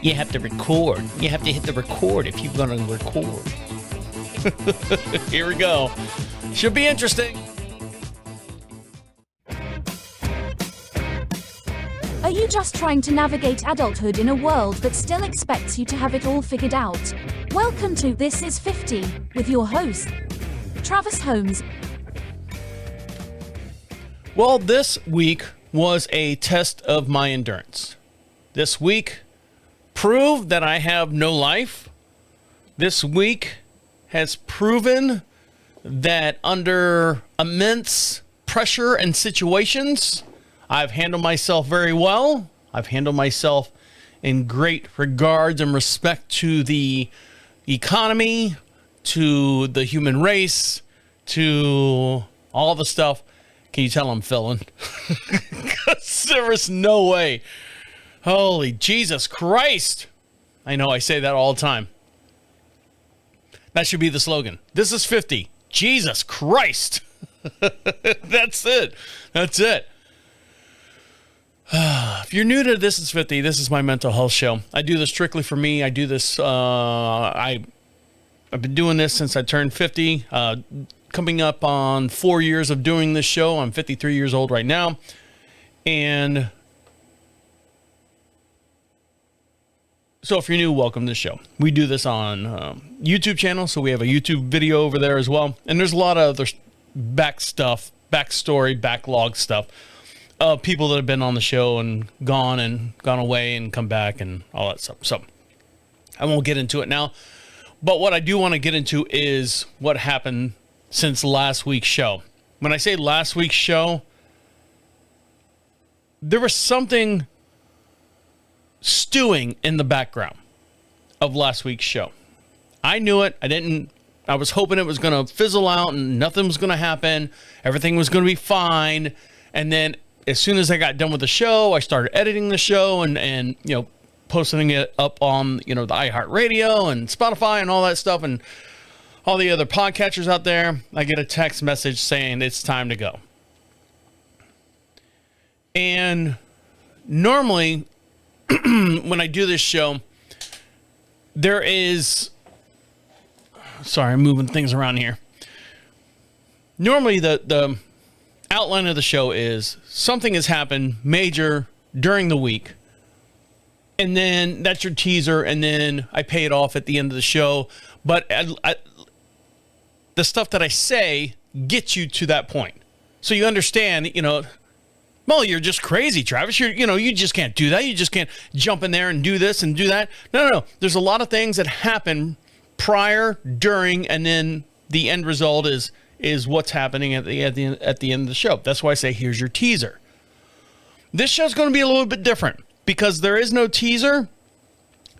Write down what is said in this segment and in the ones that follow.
You have to record. You have to hit the record if you're going to record. Here we go. Should be interesting. Are you just trying to navigate adulthood in a world that still expects you to have it all figured out? Welcome to This is 50 with your host, Travis Holmes. Well, this week was a test of my endurance. This week proved that I have no life. This week has proven that under immense pressure and situations, I've handled myself very well. I've handled myself in great regards and respect to the economy, to the human race, to all the stuff. Can you tell I'm filling? Because there was no way. Holy Jesus Christ. I know I say that all the time. That should be the slogan. This is 50. Jesus Christ. That's it. That's it. If you're new to This is 50, this is my mental health show. I do this strictly for me. I do this, I've been doing this since I turned 50, coming up on 4 years of doing this show. I'm 53 years old right now. And so if you're new, welcome to the show. We do this on YouTube channel, so we have a YouTube video over there as well. And there's a lot of other backstory, backlog stuff. People that have been on the show and gone away and come back and all that stuff. So I won't get into it now. But what I do want to get into is what happened since last week's show. When I say last week's show, there was something stewing in the background of last week's show. I knew it. I was hoping it was going to fizzle out and nothing was going to happen. Everything was going to be fine. And then as soon as I got done with the show, I started editing the show and posting it up on, the iHeartRadio and Spotify and all that stuff and all the other podcatchers out there. I get a text message saying it's time to go. And normally when I do this show, there is, sorry, I'm moving things around here. Normally the outline of the show is something has happened major during the week, and then that's your teaser, and then I pay it off at the end of the show. But the stuff that I say gets you to that point, so you understand. Well, you're just crazy, Travis. You just can't do that. You just can't jump in there and do this and do that. No. There's a lot of things that happen prior, during, and then the end result is what's happening at the end of the show. That's why I say, here's your teaser. This show's going to be a little bit different because there is no teaser.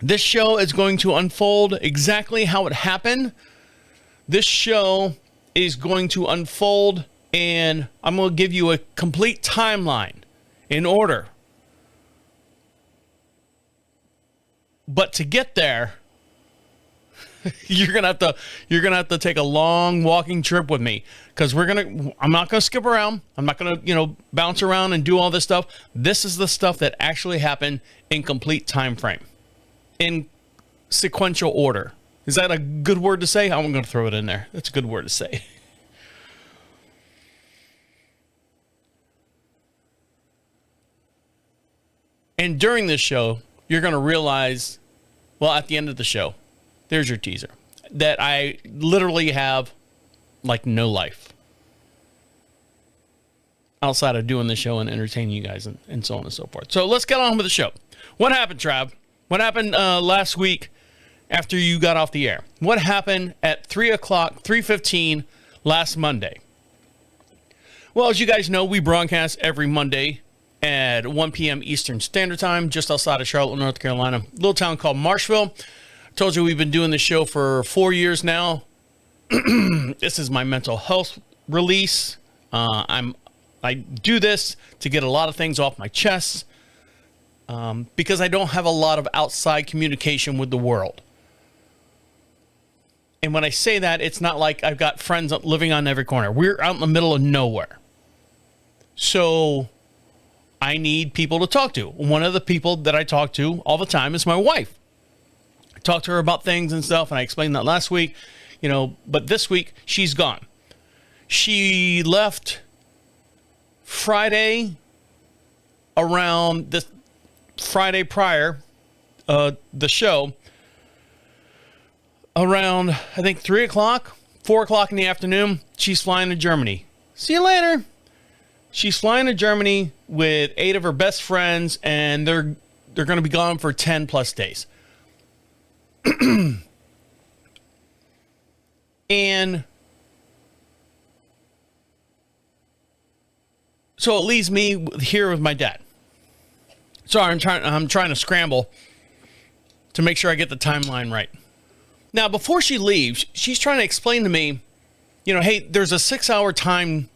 This show is going to unfold exactly how it happened. This show is going to unfold, and I'm going to give you a complete timeline in order. But to get there, you're gonna have to take a long walking trip with me, because I'm not gonna skip around. I'm not gonna bounce around and do all this stuff. This is the stuff that actually happened in complete time frame, in sequential order. Is that a good word to say? I'm gonna throw it in there. That's a good word to say. And during this show, you're gonna realize, well, at the end of the show, there's your teaser, that I literally have like no life outside of doing the show and entertaining you guys and so on and so forth. So let's get on with the show. What happened, Trav? What happened last week after you got off the air? What happened at 3:15 last Monday? Well, as you guys know, we broadcast every Monday at 1 p.m. Eastern Standard Time, just outside of Charlotte, North Carolina, a little town called Marshville. Told you we've been doing this show for 4 years now. This is my mental health release. I do this to get a lot of things off my chest because I don't have a lot of outside communication with the world. And when I say that, it's not like I've got friends living on every corner. We're out in the middle of nowhere. So I need people to talk to. One of the people that I talk to all the time is my wife. I talk to her about things and stuff, and I explained that last week, but this week she's gone. She left Friday around the Friday prior, the show, around, I think, 3 o'clock, 4 o'clock in the afternoon. She's flying to Germany. See you later. She's flying to Germany with 8 of her best friends, and they're going to be gone for 10 plus days. And so it leaves me here with my dad. Sorry, I'm trying to scramble to make sure I get the timeline right. Now, before she leaves, she's trying to explain to me, hey, there's a 6-hour time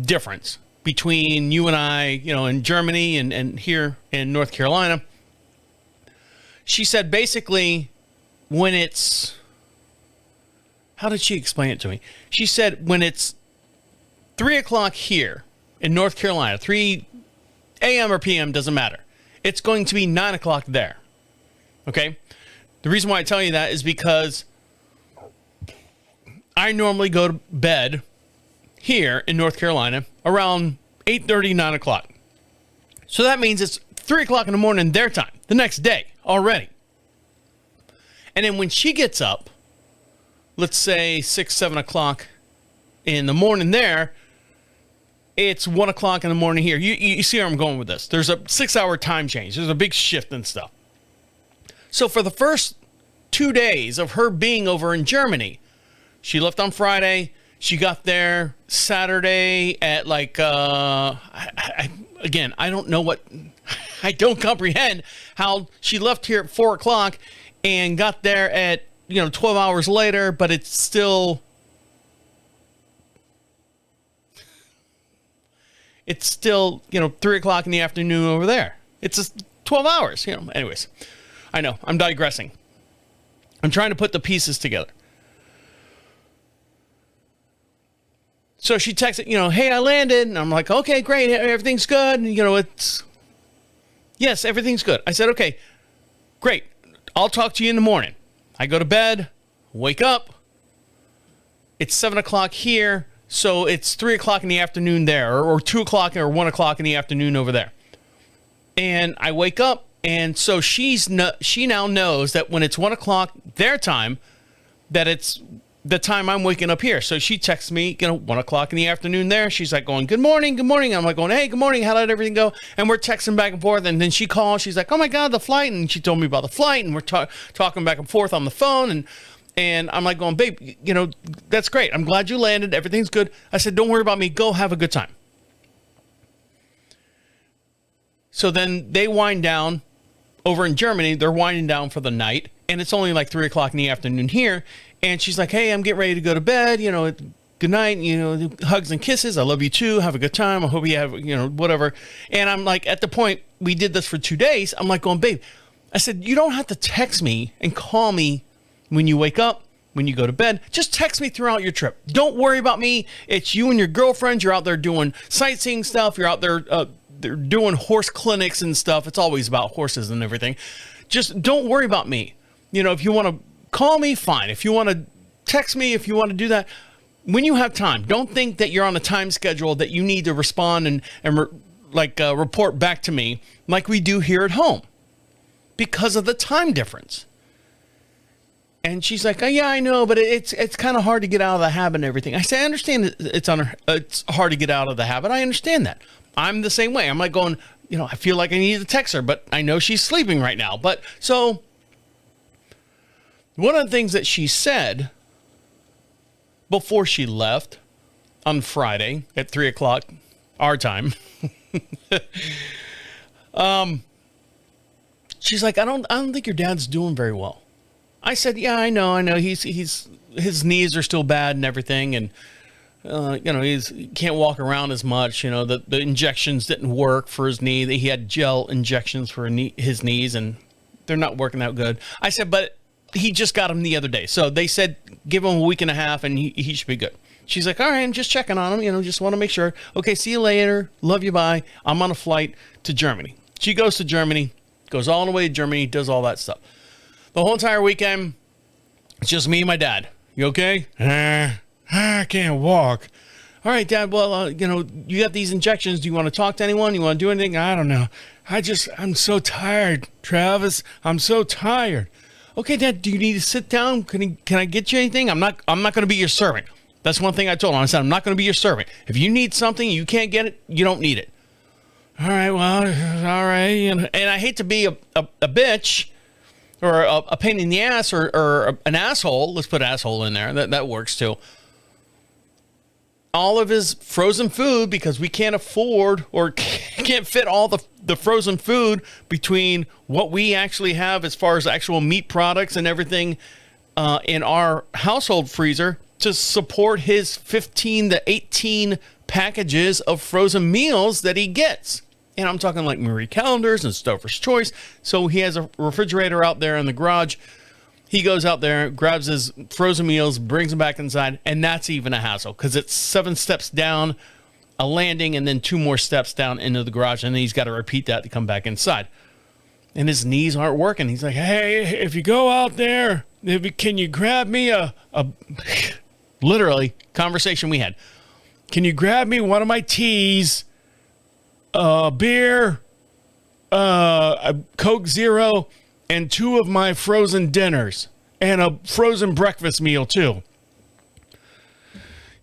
difference between you and I, in Germany and here in North Carolina. She said basically when it's, how did she explain it to me? She said when it's 3 o'clock here in North Carolina, 3 a.m. or p.m. doesn't matter. It's going to be 9 o'clock there. Okay? The reason why I tell you that is because I normally go to bed here in North Carolina around 8:30, 9 o'clock. So that means it's 3 o'clock in the morning their time, the next day already. And then when she gets up, let's say 6, 7 o'clock in the morning there, it's 1 o'clock in the morning here. You see where I'm going with this. There's a 6-hour time change. There's a big shift and stuff. So for the first 2 days of her being over in Germany, she left on Friday. She got there Saturday at like, again, I don't know what, I don't comprehend how she left here at 4 o'clock and got there at, 12 hours later, but it's still 3 o'clock in the afternoon over there. It's just 12 hours, anyways. I know, I'm digressing. I'm trying to put the pieces together. So she texted, hey, I landed. And I'm like, okay, great. Everything's good. And, yes, everything's good. I said, okay, great. I'll talk to you in the morning. I go to bed, wake up. It's 7 o'clock here. So it's 3 o'clock in the afternoon there, or 2 o'clock or 1 o'clock in the afternoon over there. And I wake up, and so she now knows that when it's 1 o'clock their time, that it's the time I'm waking up here. So she texts me, 1 o'clock in the afternoon there. She's like going, good morning, good morning. I'm like going, hey, good morning. How did everything go? And we're texting back and forth. And then she calls. She's like, oh my God, the flight. And she told me about the flight. And we're talking back and forth on the phone. And I'm like going, babe, that's great. I'm glad you landed. Everything's good. I said, don't worry about me. Go have a good time. So then they wind down over in Germany. They're winding down for the night. And it's only like 3 o'clock in the afternoon here. And she's like, hey, I'm getting ready to go to bed. Good night. Hugs and kisses. I love you too. Have a good time. I hope you have, whatever. And I'm like, at the point, we did this for 2 days. I'm like going, babe, I said, you don't have to text me and call me when you wake up, when you go to bed. Just text me throughout your trip. Don't worry about me. It's you and your girlfriend. You're out there doing sightseeing stuff. You're out there they're doing horse clinics and stuff. It's always about horses and everything. Just don't worry about me. If you want to call me, fine. If you want to text me, if you want to do that, when you have time, don't think that you're on a time schedule that you need to respond and report back to me like we do here at home because of the time difference. And she's like, oh, yeah, I know, but it's kind of hard to get out of the habit and everything. I say, I understand it's hard to get out of the habit. I understand that. I'm the same way. I'm like going, I feel like I need to text her, but I know she's sleeping right now. But so one of the things that she said before she left on Friday at 3 o'clock our time, she's like, I don't think your dad's doing very well. I said, yeah, I know. His knees are still bad and everything. And, he can't walk around as much. The injections didn't work for his knee. He had gel injections for his knees and they're not working out good. I said, but he just got them the other day. So they said, give him a week and a half and he should be good. she's like, all right, I'm just checking on him, just want to make sure. Okay, see you later. Love you, bye. I'm on a flight to Germany. She goes to Germany, goes all the way to Germany, does all that stuff. The whole entire weekend, it's just me and my dad. You okay? I can't walk. All right, Dad, well, you got these injections. Do you want to talk to anyone? You want to do anything? I don't know. I'm so tired, Travis. I'm so tired. Okay, Dad, do you need to sit down? Can I get you anything? I'm not going to be your servant. That's one thing I told him. I said, I'm not going to be your servant. If you need something, you can't get it, you don't need it. All right, well, all right. And I hate to be a bitch or a pain in the ass or an asshole. Let's put asshole in there. That works too. All of his frozen food, because we can't afford or can't fit all the frozen food between what we actually have as far as actual meat products and everything in our household freezer to support his 15 to 18 packages of frozen meals that he gets. And I'm talking like Marie Callender's and Stouffer's Choice. So he has a refrigerator out there in the garage. He goes out there, grabs his frozen meals, brings them back inside, and that's even a hassle because it's 7 steps down, a landing, and then 2 more steps down into the garage, and then he's got to repeat that to come back inside. And his knees aren't working. He's like, hey, if you go out there, can you grab me a literally, conversation we had. Can you grab me one of my teas, a beer, a Coke Zero, and 2 of my frozen dinners and a frozen breakfast meal too?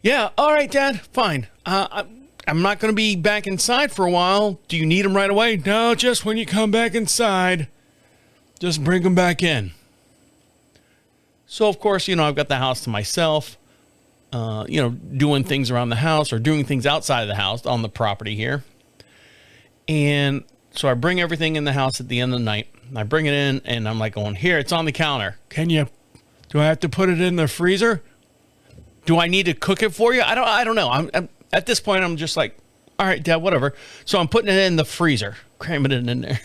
Yeah, all right, Dad, fine. I'm not going to be back inside for a while. Do you need them right away? No, just when you come back inside, just bring them back in. So, of course, I've got the house to myself, doing things around the house or doing things outside of the house on the property here. And so I bring everything in the house at the end of the night. I bring it in and I'm like going, here, it's on the counter. Do I have to put it in the freezer? Do I need to cook it for you? I don't know. I'm at this point, I'm just like, all right, Dad, whatever. So I'm putting it in the freezer, cramming it in there.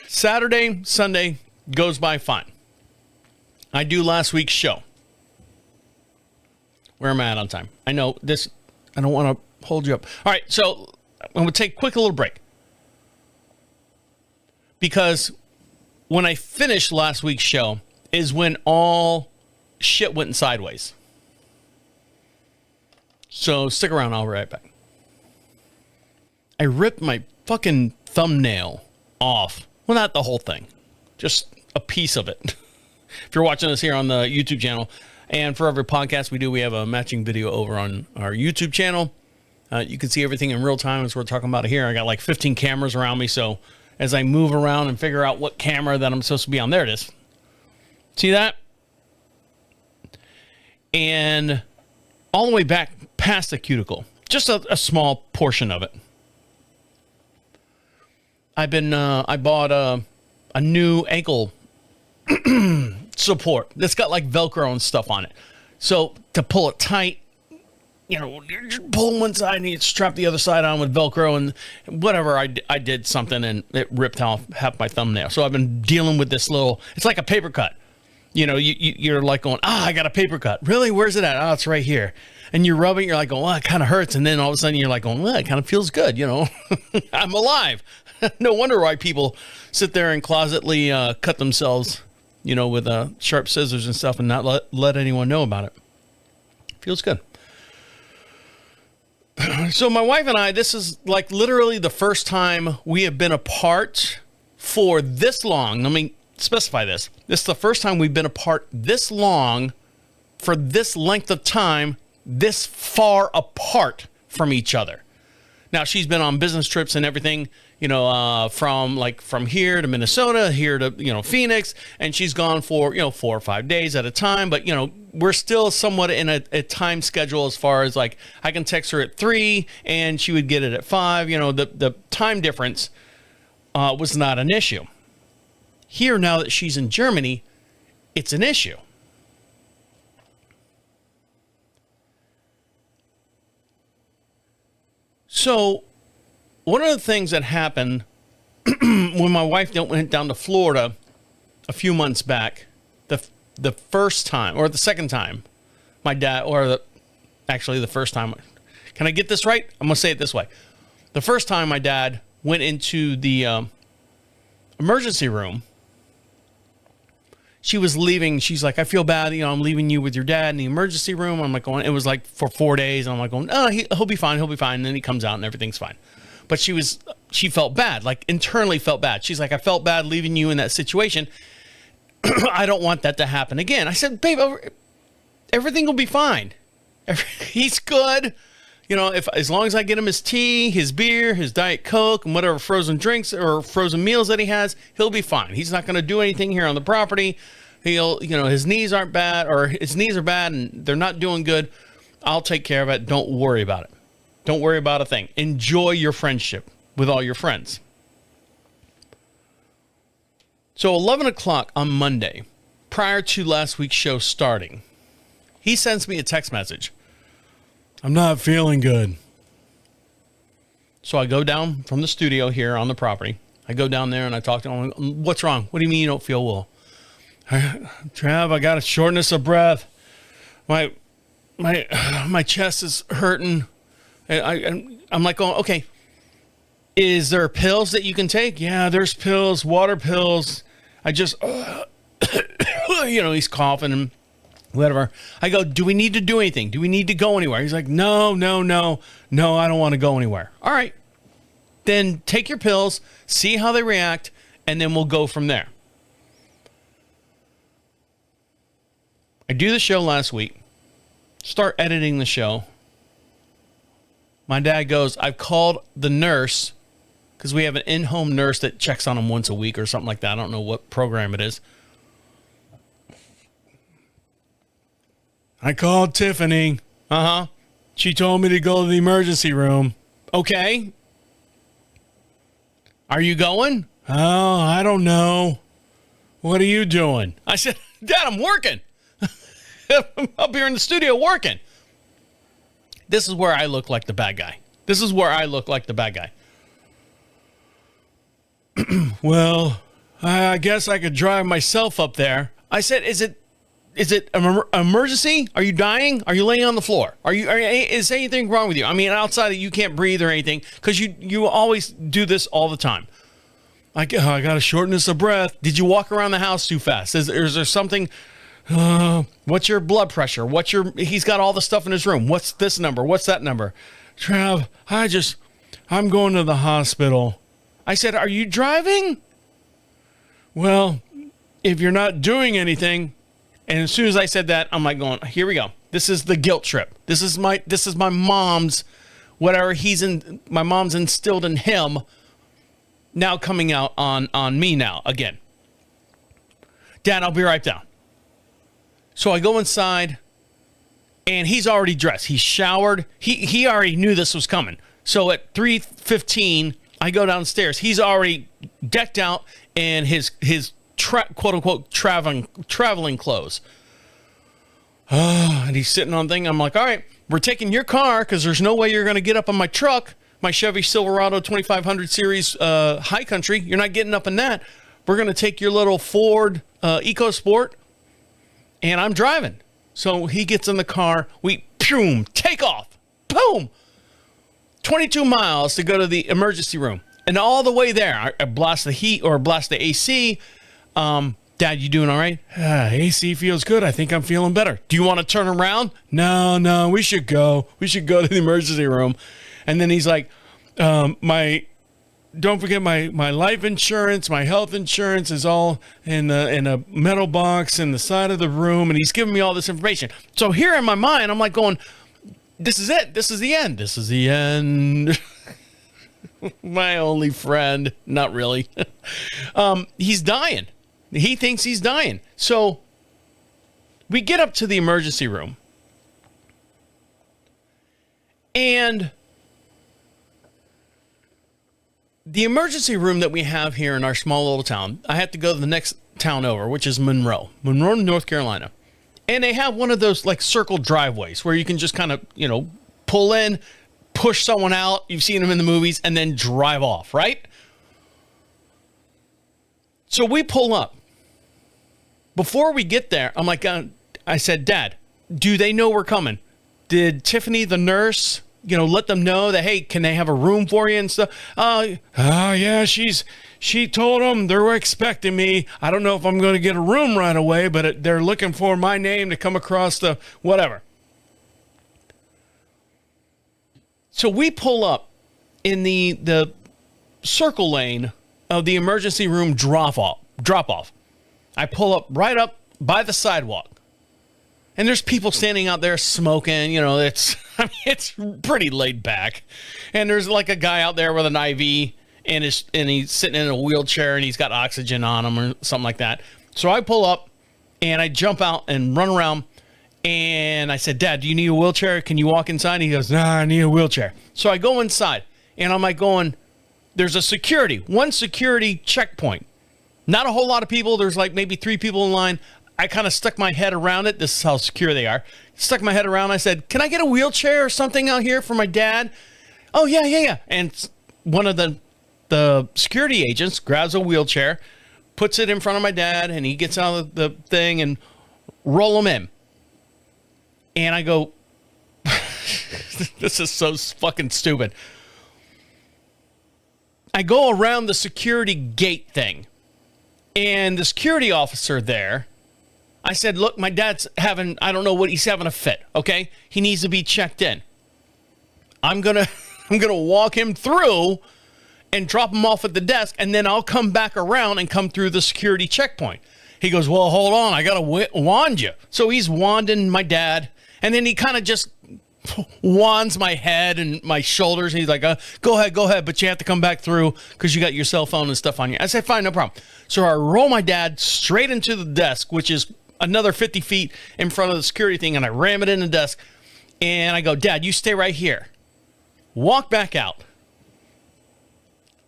Saturday, Sunday goes by fine. I do last week's show. Where am I at on time? I know this, I don't want to hold you up. All right, so I'm going to take a quick little break. Because when I finished last week's show is when all shit went sideways. So stick around, I'll be right back. I ripped my fucking thumbnail off. Well, not the whole thing. Just a piece of it. If you're watching us here on the YouTube channel, and for every podcast we have a matching video over on our YouTube channel. You can see everything in real time as we're talking about it here. I got like 15 cameras around me, so as I move around and figure out what camera that I'm supposed to be on, there it is. See that? And all the way back past the cuticle, just a small portion of it. I bought a new ankle support that's got like Velcro and stuff on it. So to pull it tight, pull one side and you strap the other side on with Velcro and whatever. I did something and it ripped off half my thumbnail. So I've been dealing with this it's like a paper cut. You're like going, I got a paper cut. Really? Where's it at? Oh, it's right here. And you're rubbing, you're like going, well, it kind of hurts. And then all of a sudden you're like going, well, it kind of feels good. I'm alive. No wonder why people sit there and closetly cut themselves, with sharp scissors and stuff and not let anyone know about it. Feels good. So my wife and I, this is like literally the first time we have been apart for this long. Let me specify this. This is the first time we've been apart this long for this length of time, this far apart from each other. Now, she's been on business trips and everything, from here to Minnesota, here to, Phoenix, and she's gone for, 4 or 5 days at a time. But, we're still somewhat in a time schedule as far as like I can text her at 3 and she would get it at 5. The time difference was not an issue. Here, now that she's in Germany, it's an issue. So, one of the things that happened when my wife went down to Florida a few months back, the first time or the second time, my dad, actually the first time, can I get this right? I'm going to say it this way. The first time my dad went into the emergency room, she was leaving. She's like, I feel bad. I'm leaving you with your dad in the emergency room. I'm like going, it was like for 4 days. I'm like going, oh, he'll be fine. He'll be fine. And then he comes out and everything's fine. But she felt bad, like internally felt bad. She's like, I felt bad leaving you in that situation. I don't want that to happen again. I said, babe, everything will be fine. He's good. As long as I get him his tea, his beer, his Diet Coke, and whatever frozen drinks or frozen meals that he has, he'll be fine. He's not going to do anything here on the property. His knees aren't bad, or his knees are bad and they're not doing good. I'll take care of it. Don't worry about it. Don't worry about a thing. Enjoy your friendship with all your friends. So 11 o'clock on Monday, prior to last week's show starting, he sends me a text message. I'm not feeling good. So I go down from the studio here on the property. I go down there and I talk to him. What's wrong? What do you mean you don't feel well? Trav, I got a shortness of breath. My chest is hurting. I'm like going, okay, is there pills that you can take? Yeah, there's pills, water pills. I just, he's coughing and whatever. I go, do we need to do anything? Do we need to go anywhere? He's like, no, I don't want to go anywhere. All right, then take your pills, see how they react, and then we'll go from there. I do the show last week, start editing the show. My dad goes, I've called the nurse, because we have an in-home nurse that checks on him once a week or something like that. I don't know what program it is. I called Tiffany. She told me to go to the emergency room. Okay. Are you going? Oh, I don't know. What are you doing? I said, Dad, I'm working. I'm up here in the studio working. This is where I look like the bad guy. Well, I guess I could drive myself up there. I said, is it an emergency? Are you dying? Are you laying on the floor? Is anything wrong with you? I mean, outside of you can't breathe or anything, because you always do this all the time. I got a shortness of breath. Did you walk around the house too fast? Is there something? What's your blood pressure? He's got all the stuff in his room. What's this number? What's that number? Trav, I'm going to the hospital. I said, are you driving? Well, if you're not doing anything. And as soon as I said that, I'm like going, here we go. This is the guilt trip. This is my mom's, whatever my mom's instilled in him, now coming out on me now again. Dad, I'll be right down. So I go inside and he's already dressed. He's showered. He already knew this was coming. So at 3:15, I go downstairs. He's already decked out in his quote unquote traveling clothes. And he's sitting on thing. I'm like, all right, we're taking your car because there's no way you're going to get up on my truck, my Chevy Silverado 2500 series High Country. You're not getting up in that. We're going to take your little Ford EcoSport, and I'm driving. So he gets in the car. We take off. Boom. 22 miles to go to the emergency room. And all the way there, I blast the heat or blast the AC. Dad, you doing all right? AC feels good. I think I'm feeling better. Do you want to turn around? No, we should go. We should go to the emergency room. And then he's like, don't forget my life insurance, my health insurance is all in a metal box in the side of the room. And he's giving me all this information. So here in my mind, I'm like going, this is it. This is the end. This is the end. My only friend. Not really. He's dying. He thinks he's dying. So we get up to the emergency room. And the emergency room that we have here in our small little town, I have to go to the next town over, which is Monroe, North Carolina. And they have one of those like circle driveways where you can just kind of, pull in, push someone out. You've seen them in the movies and then drive off, right? So we pull up. Before we get there, I'm like, I said, Dad, do they know we're coming? Did Tiffany, the nurse, let them know that, hey, can they have a room for you and stuff? Yeah, she told them they were expecting me. I don't know if I'm going to get a room right away, but they're looking for my name to come across the whatever. So we pull up in the circle lane of the emergency room drop off. I pull up right up by the sidewalk. And there's people standing out there smoking, it's pretty laid back. And there's like a guy out there with an IV and he's sitting in a wheelchair and he's got oxygen on him or something like that. So I pull up and I jump out and run around and I said, Dad, do you need a wheelchair? Can you walk inside? And he goes, nah, I need a wheelchair. So I go inside and I'm like there's one security checkpoint. Not a whole lot of people. There's like maybe 3 people in line. I kind of stuck my head around it. This is how secure they are. Stuck my head around. I said, can I get a wheelchair or something out here for my dad? Oh, yeah. And one of the security agents grabs a wheelchair, puts it in front of my dad, and he gets out of the thing and roll him in. And I go, this is so fucking stupid. I go around the security gate thing, and the security officer there, I said, look, my dad's having a fit, okay? He needs to be checked in. I'm going to walk him through and drop him off at the desk, and then I'll come back around and come through the security checkpoint. He goes, well, hold on, I got to wand you. So he's wanding my dad, and then he kind of just wands my head and my shoulders, and he's like, go ahead, but you have to come back through because you got your cell phone and stuff on you. I said, fine, no problem. So I roll my dad straight into the desk, which is another 50 feet in front of the security thing, and I ram it in the desk, and I go, Dad, you stay right here. Walk back out.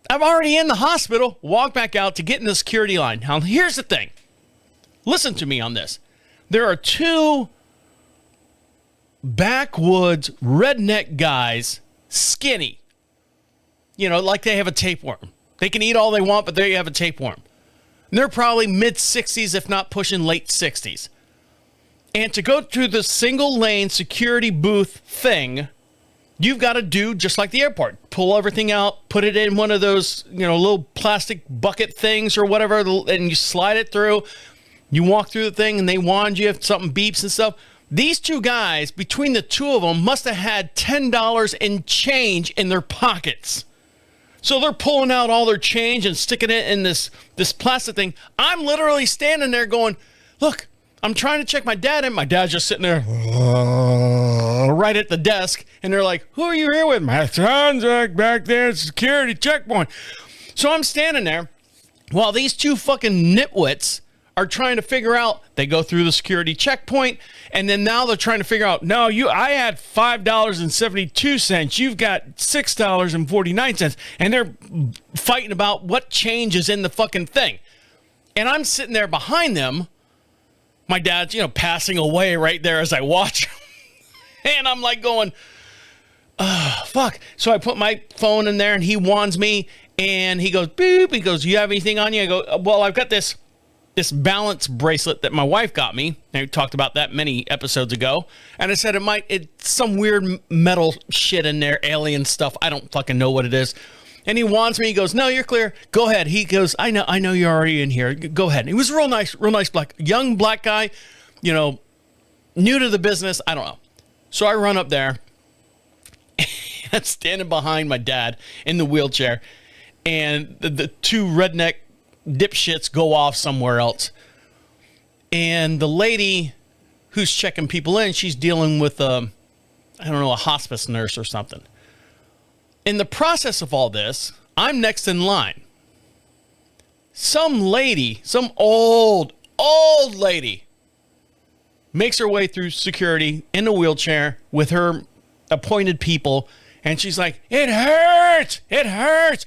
I'm already in the hospital. Walk back out to get in the security line. Now, here's the thing. Listen to me on this. There are 2 backwoods redneck guys, skinny. Like they have a tapeworm. They can eat all they want, but they have a tapeworm. And they're probably mid-60s, if not pushing late 60s. And to go through the single lane security booth thing, you've got to do just like the airport. Pull everything out, put it in one of those, little plastic bucket things or whatever, and you slide it through. You walk through the thing and they wand you if something beeps and stuff. These 2 guys, between the 2 of them, must have had $10 in change in their pockets. So they're pulling out all their change and sticking it in this plastic thing. I'm literally standing there going, look, I'm trying to check my dad in. My dad's just sitting there right at the desk. And they're like, who are you here with? My son's back there at security checkpoint. So I'm standing there while these 2 fucking nitwits are trying to figure out, they go through the security checkpoint, and then now they're trying to figure out, no, I had $5.72, you've got $6.49, and they're fighting about what change is in the fucking thing. And I'm sitting there behind them, my dad's, passing away right there as I watch, and I'm like going, fuck. So I put my phone in there, and he wands me, and he goes, beep, he goes, you have anything on you? I go, well, I've got this balance bracelet that my wife got me. I talked about that many episodes ago. And I said it's some weird metal shit in there, alien stuff. I don't fucking know what it is. And he wants me. He goes, no, you're clear. Go ahead. He goes, I know you're already in here. Go ahead. And he was real nice young black guy, new to the business. I don't know. So I run up there. I'm standing behind my dad in the wheelchair. And the 2 redneck dipshits go off somewhere else. And the lady who's checking people in, she's dealing with a hospice nurse or something. In the process of all this, I'm next in line. Some lady, some old lady, makes her way through security in a wheelchair with her appointed people. And she's like, it hurts.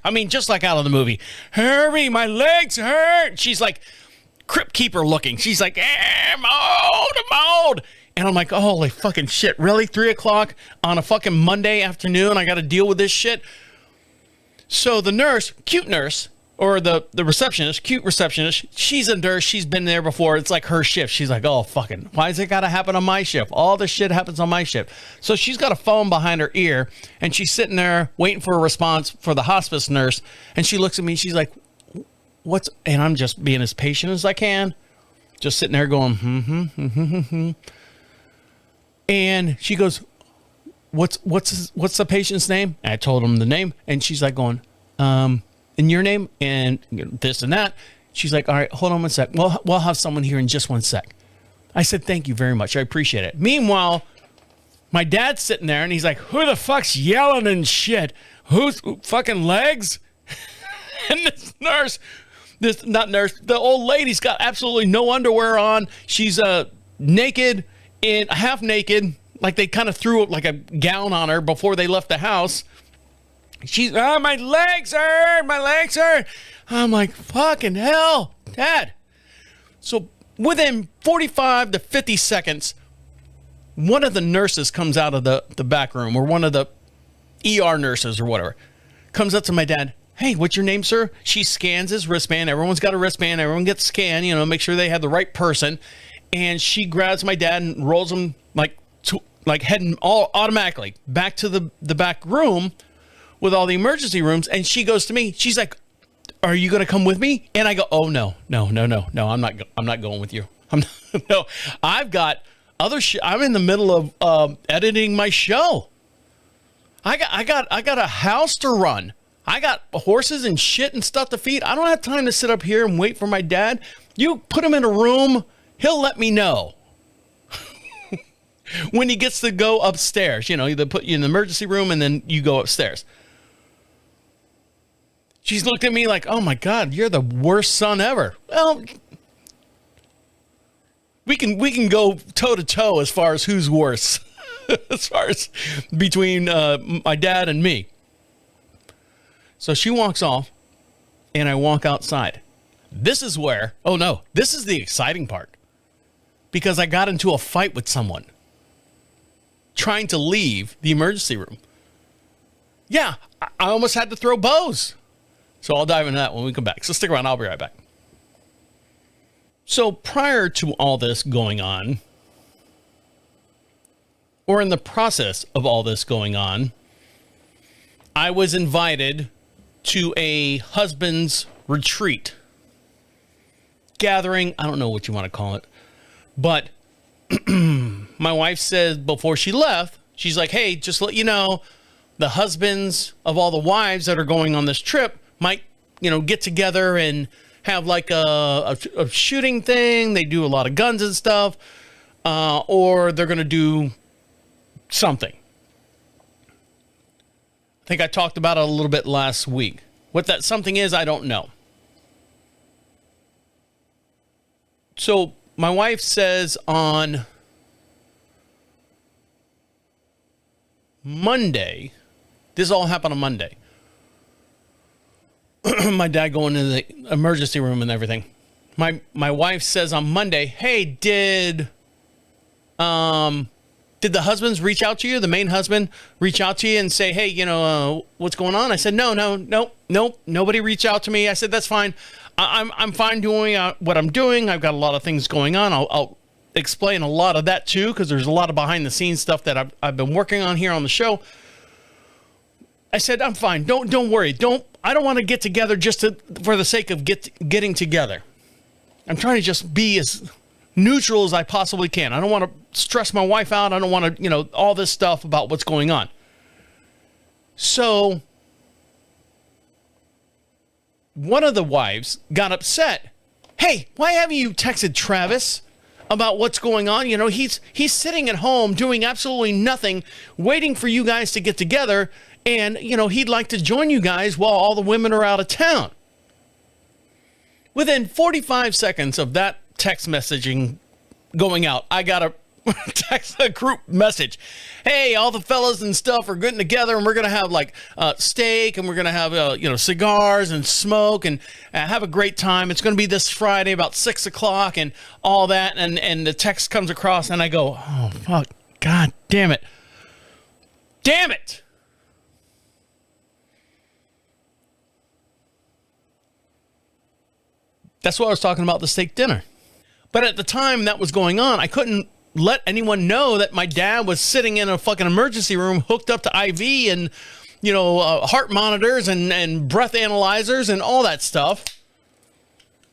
I mean, just like out of the movie. Herbie, my legs hurt. She's like Crypt Keeper looking. She's like, I'm old. And I'm like, holy fucking shit. Really? 3 o'clock on a fucking Monday afternoon? I got to deal with this shit? So the nurse, cute nurse, or the receptionist, cute receptionist, she's a nurse. She's been there before. It's like her shift. She's like, oh, fucking, why does it got to happen on my shift? All this shit happens on my shift. So she's got a phone behind her ear, and she's sitting there waiting for a response for the hospice nurse. And she looks at me. She's like, what's, and I'm just being as patient as I can. Just sitting there going, And she goes, what's the patient's name? And I told him the name. And she's like going, in your name and this and that. She's like, all right, hold on one sec. We'll have someone here in just one sec. I said, thank you very much. I appreciate it. Meanwhile, my dad's sitting there and he's like, who the fuck's yelling and shit? Who's fucking legs? And the old lady's got absolutely no underwear on. She's naked and half naked. Like they kind of threw like a gown on her before they left the house. She's, oh, my legs hurt. I'm like, fucking hell, Dad. So within 45 to 50 seconds, one of the nurses comes out of the back room, or one of the ER nurses or whatever, comes up to my dad. Hey, what's your name, sir? She scans his wristband. Everyone's got a wristband. Everyone gets scanned, make sure they have the right person. And she grabs my dad and rolls him like heading all automatically back to the back room with all the emergency rooms. And she goes to me, she's like, are you going to come with me? And I go, oh, no, I'm not going with you. I've got other shit. I'm in the middle of editing my show. I got a house to run. I got horses and shit and stuff to feed. I don't have time to sit up here and wait for my dad. You put him in a room, he'll let me know when he gets to go upstairs. They put you in the emergency room and then you go upstairs. She's looked at me like, oh my God, you're the worst son ever. Well, we can go toe to toe as far as who's worse, as far as between my dad and me. So she walks off and I walk outside. This is the exciting part, because I got into a fight with someone trying to leave the emergency room. Yeah, I almost had to throw bows. So I'll dive into that when we come back. So stick around. I'll be right back. So prior to all this going on, or in the process of all this going on, I was invited to a husband's retreat, gathering. I don't know what you want to call it, but my wife said before she left, she's like, hey, just to let you know, the husbands of all the wives that are going on this trip might, get together and have like a shooting thing. They do a lot of guns and stuff, or they're going to do something. I think I talked about it a little bit last week. What that something is, I don't know. So my wife says on Monday, this all happened on Monday. My dad going into the emergency room and everything. My wife says on Monday, hey, did the husbands reach out to you? The main husband reach out to you and say, hey, what's going on? I said, no, nobody reached out to me. I said, that's fine. I'm fine doing what I'm doing. I've got a lot of things going on. I'll explain a lot of that too, because there's a lot of behind the scenes stuff that I've been working on here on the show. I said, I'm fine. Don't worry. I don't want to get together just for the sake of getting together. I'm trying to just be as neutral as I possibly can. I don't want to stress my wife out. I don't want to, all this stuff about what's going on. So one of the wives got upset. Hey, why haven't you texted Travis about what's going on? He's sitting at home doing absolutely nothing, waiting for you guys to get together. And, he'd like to join you guys while all the women are out of town. Within 45 seconds of that text messaging going out, I got a group message. Hey, all the fellas and stuff are getting together, and we're going to have like steak, and we're going to have, cigars and smoke and have a great time. It's going to be this Friday about 6 o'clock and all that. And the text comes across and I go, oh, fuck, God damn it. Damn it. That's what I was talking about, the steak dinner. But at the time that was going on, I couldn't let anyone know that my dad was sitting in a fucking emergency room hooked up to IV and, heart monitors and breath analyzers and all that stuff,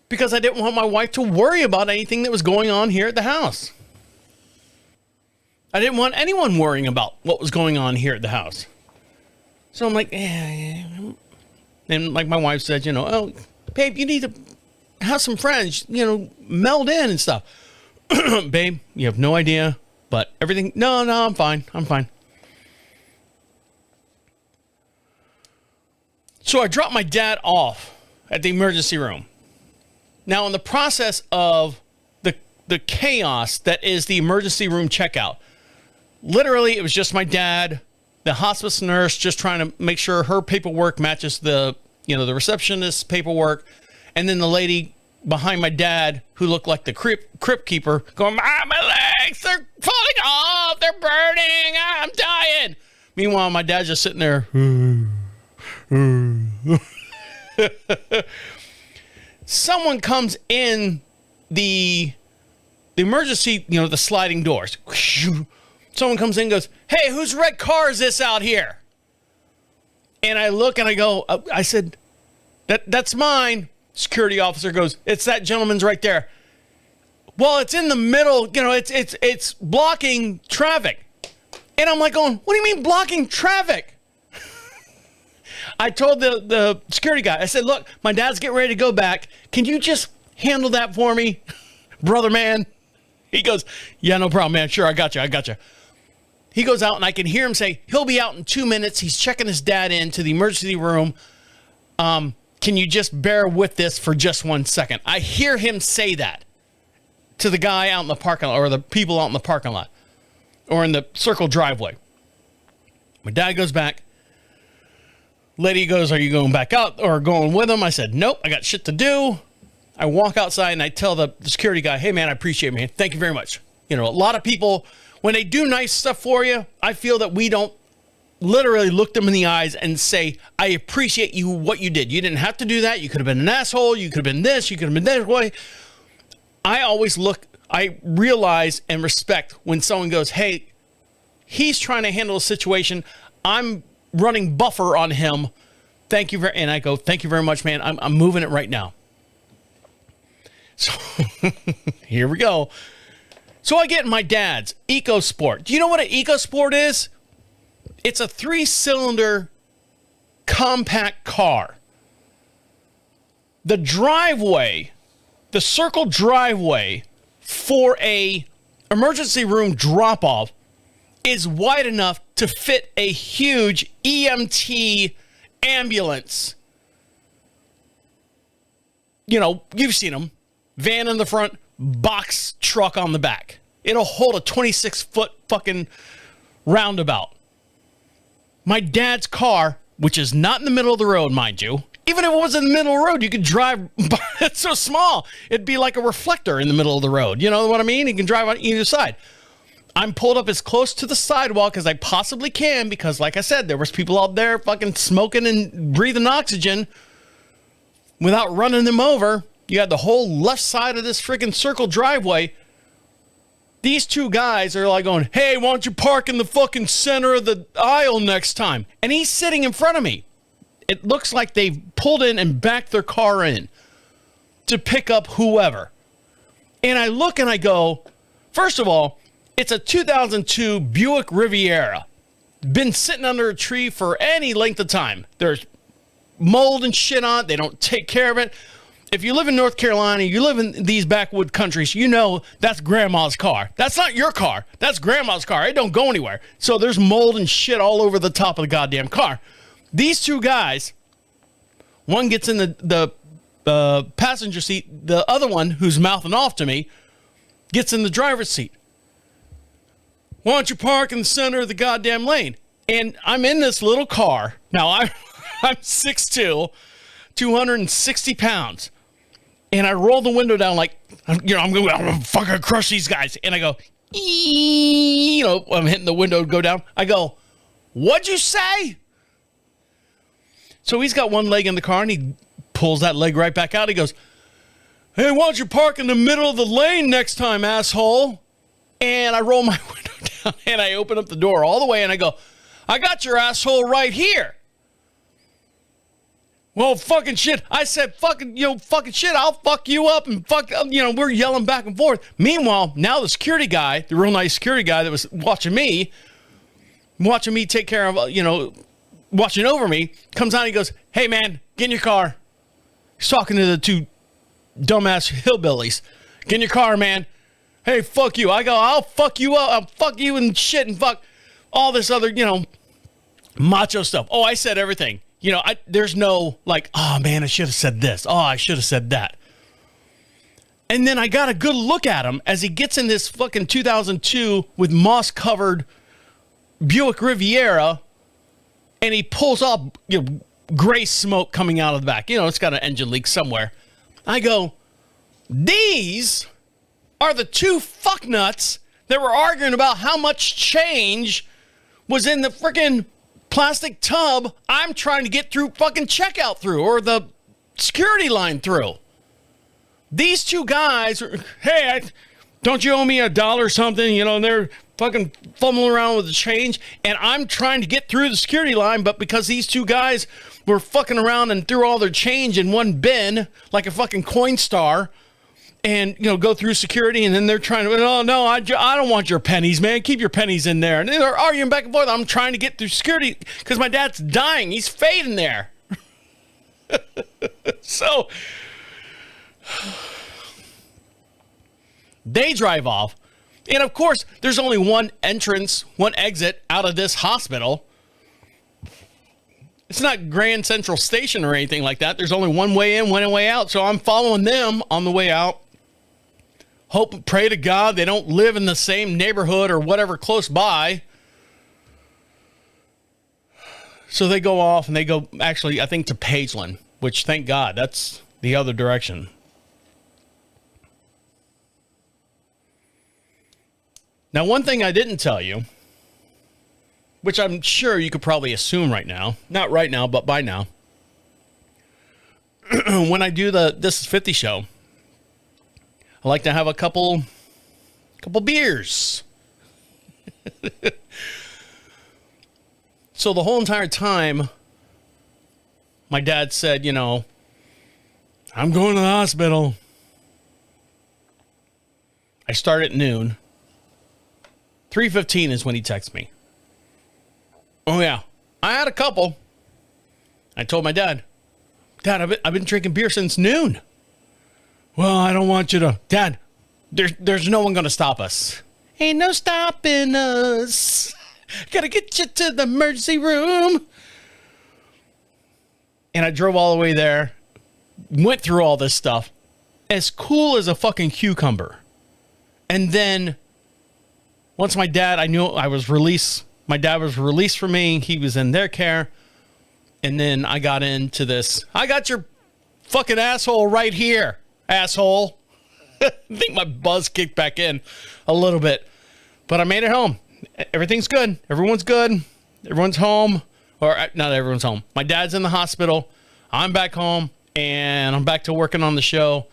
because I didn't want my wife to worry about anything that was going on here at the house. I didn't want anyone worrying about what was going on here at the house. So I'm like, and like my wife said, oh, babe, you need to have some friends, meld in and stuff. Babe, you have no idea, but everything, no, I'm fine. So I dropped my dad off at the emergency room. Now, in the process of the chaos that is the emergency room checkout, literally, it was just my dad, the hospice nurse, just trying to make sure her paperwork matches the receptionist's paperwork, and then the lady behind my dad who looked like the crypt keeper going, my legs, they're falling off, they're burning, I'm dying. Meanwhile, my dad's just sitting there. Someone comes in the emergency, the sliding doors. Someone comes in and goes, hey, whose red car is this out here? And I look and I go, I said, that's mine. Security officer goes, it's that gentleman's right there. Well, it's in the middle, it's blocking traffic. And I'm like going, what do you mean blocking traffic? I told the security guy, I said, look, my dad's getting ready to go back. Can you just handle that for me, brother man? He goes, yeah, no problem, man. Sure, I got you. He goes out and I can hear him say, he'll be out in 2 minutes. He's checking his dad into the emergency room. Can you just bear with this for just 1 second? I hear him say that to the guy out in the parking lot, or the people out in the parking lot, or in the circle driveway. My dad goes back. Lady goes, are you going back out or going with him? I said, nope, I got shit to do. I walk outside and I tell the security guy, hey, man, I appreciate it, man. Thank you very much. A lot of people, when they do nice stuff for you, I feel that we don't literally look them in the eyes and say, I appreciate you, what you did. You didn't have to do that. You could have been an asshole. You could have been this. You could have been that way. I realize and respect when someone goes, hey, he's trying to handle a situation. I'm running buffer on him. Thank you and I go, thank you very much, man. I'm moving it right now. So here we go. So I get in my dad's EcoSport. Do you know what an EcoSport is? It's a 3-cylinder compact car. The driveway, the circle driveway for a emergency room drop-off is wide enough to fit a huge EMT ambulance. You've seen them. Van in the front, box truck on the back. It'll hold a 26-foot fucking roundabout. My dad's car, which is not in the middle of the road, mind you. Even if it was in the middle of the road, you could drive by. It's so small. It'd be like a reflector in the middle of the road. You know what I mean? You can drive on either side. I'm pulled up as close to the sidewalk as I possibly can because, like I said, there was people out there fucking smoking and breathing oxygen without running them over. You had the whole left side of this freaking circle driveway. These two guys are like going, hey, why don't you park in the fucking center of the aisle next time? And he's sitting in front of me. It looks like they've pulled in and backed their car in to pick up whoever. And I look and I go, first of all, it's a 2002 Buick Riviera. Been sitting under a tree for any length of time. There's mold and shit on it. They don't take care of it. If you live in North Carolina, you live in these backwood countries, you know that's grandma's car. That's not your car. That's grandma's car. It don't go anywhere. So there's mold and shit all over the top of the goddamn car. These two guys, one gets in the passenger seat. The other one, who's mouthing off to me, gets in the driver's seat. Why don't you park in the center of the goddamn lane? And I'm in this little car. Now, I'm 6'2", 260 pounds. And I roll the window down like, I'm gonna fucking crush these guys. And I go, I'm hitting the window to go down. I go, what'd you say? So he's got one leg in the car and he pulls that leg right back out. He goes, hey, why don't you park in the middle of the lane next time, asshole? And I roll my window down and I open up the door all the way and I go, I got your asshole right here. Well, fucking shit. I said, fucking shit, I'll fuck you up and we're yelling back and forth. Meanwhile, now the security guy, the real nice security guy that was watching me take care of, watching over me, comes out and he goes, hey, man, get in your car. He's talking to the two dumbass hillbillies. Get in your car, man. Hey, fuck you. I go, I'll fuck you up. I'll fuck you and shit and fuck all this other, macho stuff. Oh, I said everything. There's no like, oh, man, I should have said this. Oh, I should have said that. And then I got a good look at him as he gets in this fucking 2002 with moss-covered Buick Riviera, and he pulls off gray smoke coming out of the back. It's got an engine leak somewhere. I go, these are the two fucknuts that were arguing about how much change was in the freaking plastic tub I'm trying to get through fucking checkout through, or the security line through. These two guys are, hey, don't you owe me $1 or something? And they're fucking fumbling around with the change, and I'm trying to get through the security line, but because these two guys were fucking around and threw all their change in one bin like a fucking Coinstar, and go through security, and then they're trying to, oh no, I don't want your pennies, man. Keep your pennies in there. And they're arguing back and forth. I'm trying to get through security because my dad's dying. He's fading there. So they drive off, and of course, there's only one entrance, one exit out of this hospital. It's not Grand Central Station or anything like that. There's only one way in, one way out. So I'm following them on the way out. Hope, pray to God they don't live in the same neighborhood or whatever close by. So they go off and they go, actually, I think to Pageland, which, thank God, that's the other direction. Now, one thing I didn't tell you, which I'm sure you could probably assume right now, not right now, but by now, when I do the This Is 50 show, I like to have a couple beers. So the whole entire time, my dad said, I'm going to the hospital. I start at noon. 3:15 is when he texts me. Oh, yeah. I had a couple. I told my dad, Dad, I've been drinking beer since noon. Well, I don't want you to. Dad, there's no one going to stop us. Ain't no stopping us. Gotta get you to the emergency room. And I drove all the way there. Went through all this stuff. As cool as a fucking cucumber. And then, once my dad, I knew I was released. My dad was released from me. He was in their care. And then I got into this. I got your fucking asshole right here, asshole. I think my buzz kicked back in a little bit. But I made it home. Everything's good. Everyone's good. Everyone's home. Or not everyone's home. My dad's in the hospital. I'm back home. And I'm back to working on the show.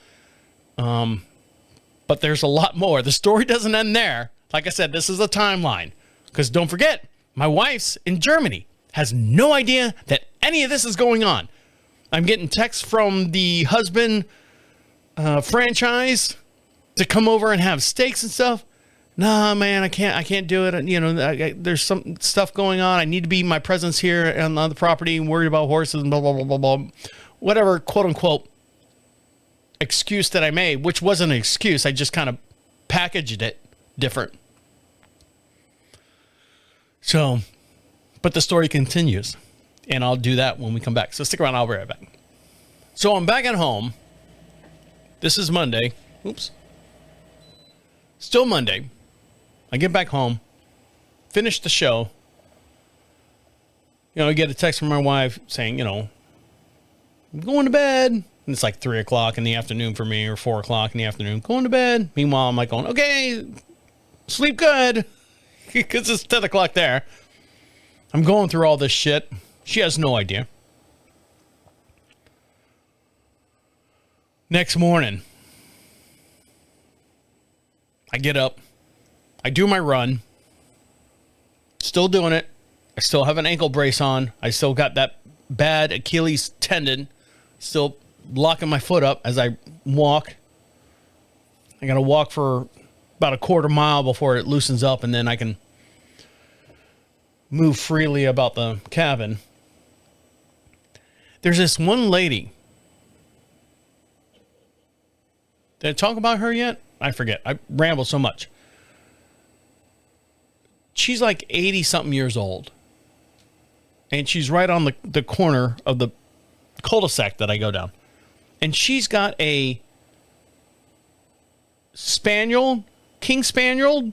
But there's a lot more. The story doesn't end there. Like I said, this is a timeline. Because don't forget, my wife's in Germany. Has no idea that any of this is going on. I'm getting texts from the husband franchise to come over and have steaks and stuff. Nah, man, I can't do it. There's some stuff going on. I need to be my presence here on the property, worried about horses and blah, blah, blah, blah, blah. Whatever, quote unquote, excuse that I made, which wasn't an excuse. I just kind of packaged it different. So, but the story continues, and I'll do that when we come back. So stick around. I'll be right back. So I'm back at home. This is Monday. Oops. Still Monday. I get back home, finish the show. I get a text from my wife saying, I'm going to bed. And it's like 3 o'clock in the afternoon for me, or 4 o'clock in the afternoon. Going to bed. Meanwhile, I'm like going, okay, sleep good. Because it's 10 o'clock there. I'm going through all this shit. She has no idea. Next morning, get up. I do my run. Still doing it. I still have an ankle brace on. I still got that bad Achilles tendon. Still locking my foot up as I walk. I got to walk for about a quarter mile before it loosens up, and then I can move freely about the cabin. There's this one lady. Did I talk about her yet? I forget. I ramble so much. She's like 80-something years old. And she's right on the corner of the cul-de-sac that I go down. And she's got a spaniel, king spaniel,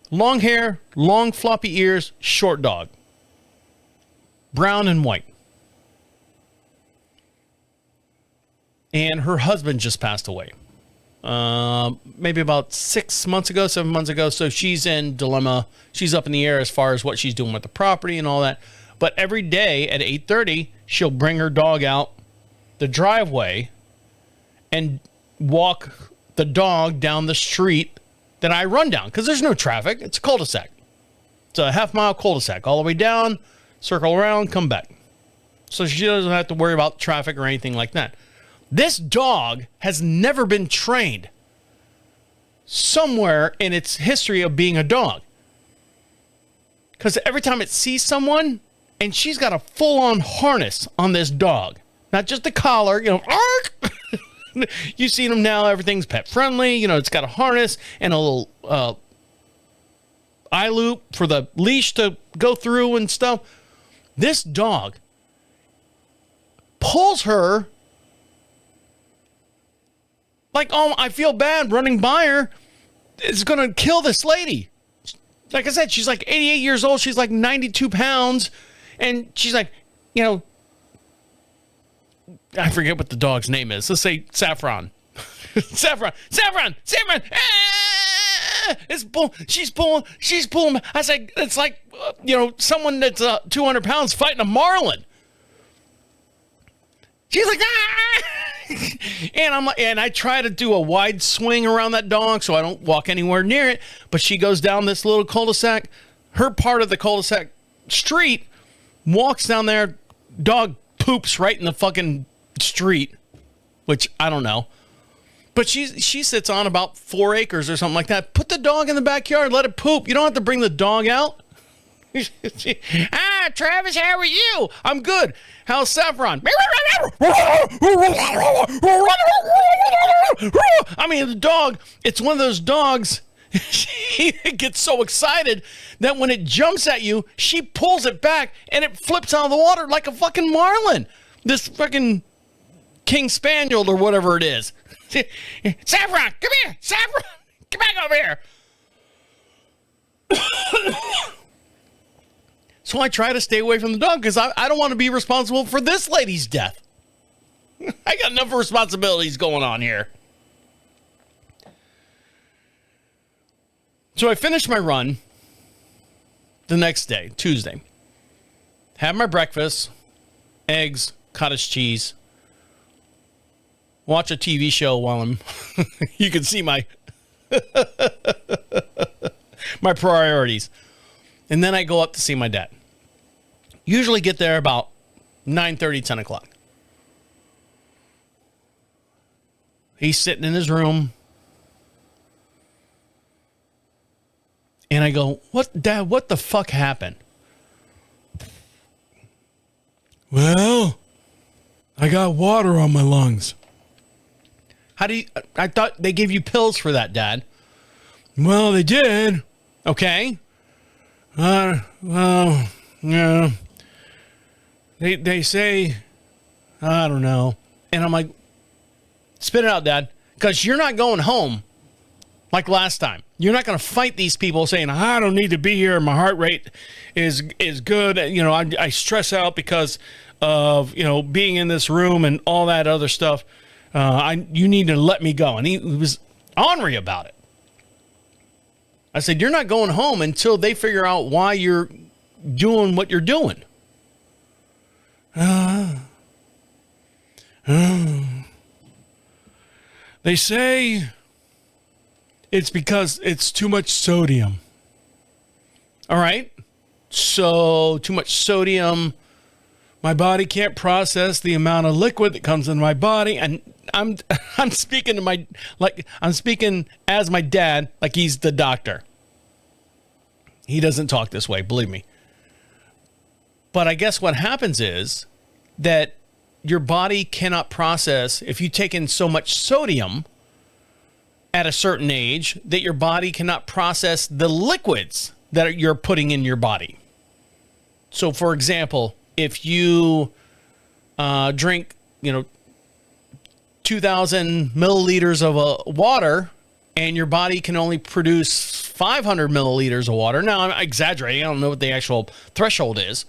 long hair, long floppy ears, short dog. Brown and white. And her husband just passed away. Maybe about 7 months ago. So she's in dilemma. She's up in the air as far as what she's doing with the property and all that. But every day at 8:30, she'll bring her dog out the driveway and walk the dog down the street that I run down. Because there's no traffic. It's a cul-de-sac. It's a half-mile cul-de-sac. All the way down, circle around, come back. So she doesn't have to worry about traffic or anything like that. This dog has never been trained somewhere in its history of being a dog. Because every time it sees someone, and she's got a full-on harness on this dog. Not just a collar, ark! You've seen them now, everything's pet-friendly. It's got a harness and a little eye loop for the leash to go through and stuff. This dog pulls her like, oh, I feel bad running by her. It's going to kill this lady. Like I said, she's like 88 years old. She's like 92 pounds. And she's like, I forget what the dog's name is. Let's say Saffron. Saffron. Ah! She's pulling. I said, it's like, someone that's 200 pounds fighting a marlin. She's like, ah! And I try to do a wide swing around that dog so I don't walk anywhere near it. But she goes down this little cul-de-sac. Her part of the cul-de-sac street, walks down there. Dog poops right in the fucking street, which I don't know. But she sits on about 4 acres or something like that. Put the dog in the backyard. Let it poop. You don't have to bring the dog out. Travis, how are you? I'm good. How's Saffron? I mean, the dog, it's one of those dogs, she gets so excited that when it jumps at you, she pulls it back and it flips out of the water like a fucking marlin. This fucking King Spaniel or whatever it is. Saffron, come here. Saffron, come back over here. So I try to stay away from the dog because I don't want to be responsible for this lady's death. I got enough responsibilities going on here. So I finished my run the next day, Tuesday. Have my breakfast, eggs, cottage cheese. Watch a TV show while I'm... you can see my... my priorities. And then I go up to see my dad. Usually get there about 9:30, 10 o'clock. He's sitting in his room. And I go, Dad, what the fuck happened? Well, I got water on my lungs. I thought they gave you pills for that, Dad. Well, they did. Okay. Well, yeah. They say, I don't know. And I'm like, spit it out, Dad. Because you're not going home like last time. You're not going to fight these people saying, I don't need to be here. My heart rate is good. I stress out because of, being in this room and all that other stuff. You need to let me go. And he was ornery about it. I said, you're not going home until they figure out why you're doing what you're doing. They say It's because it's too much sodium. All right? So, too much sodium. My body can't process the amount of liquid that comes in my body. And I'm speaking I'm speaking as my dad, like he's the doctor. He doesn't talk this way, believe me. But I guess what happens is that your body cannot process, if you take in so much sodium at a certain age, that your body cannot process the liquids that you're putting in your body. So, for example, if you drink, 2,000 milliliters of water, and your body can only produce 500 milliliters of water. Now, I'm exaggerating. I don't know what the actual threshold is.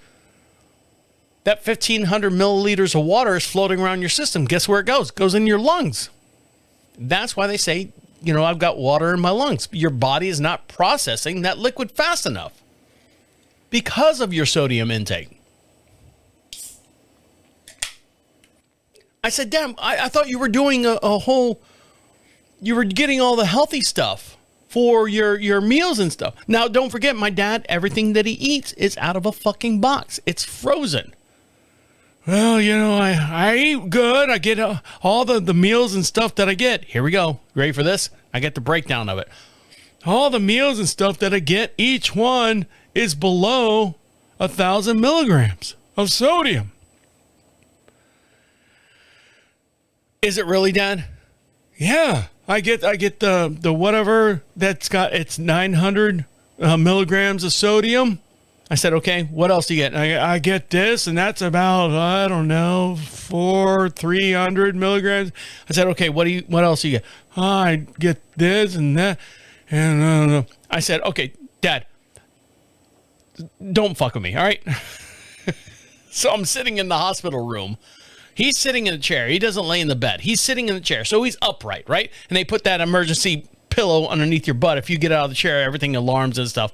That 1,500 milliliters of water is floating around your system. Guess where it goes? It goes in your lungs. That's why they say, I've got water in my lungs. Your body is not processing that liquid fast enough because of your sodium intake. I said, damn, I thought you were doing a whole, you were getting all the healthy stuff for your meals and stuff. Now, don't forget, my dad, everything that he eats is out of a fucking box. It's frozen. Well, I eat good. I get all the meals and stuff that I get. Here we go. Ready for this? I get the breakdown of it. All the meals and stuff that I get, each one is below 1,000 milligrams of sodium. Is it really, Dad? Yeah, I get the whatever that's got, it's 900 milligrams of sodium. I said, okay, what else do you get? I get this, and that's about, I don't know, 300 milligrams. I said, okay, what else do you get? I get this and that, and I said, okay, Dad, don't fuck with me, all right? So I'm sitting in the hospital room. He's sitting in a chair. He doesn't lay in the bed. He's sitting in the chair, so he's upright, right? And they put that emergency pillow underneath your butt. If you get out of the chair, everything alarms and stuff.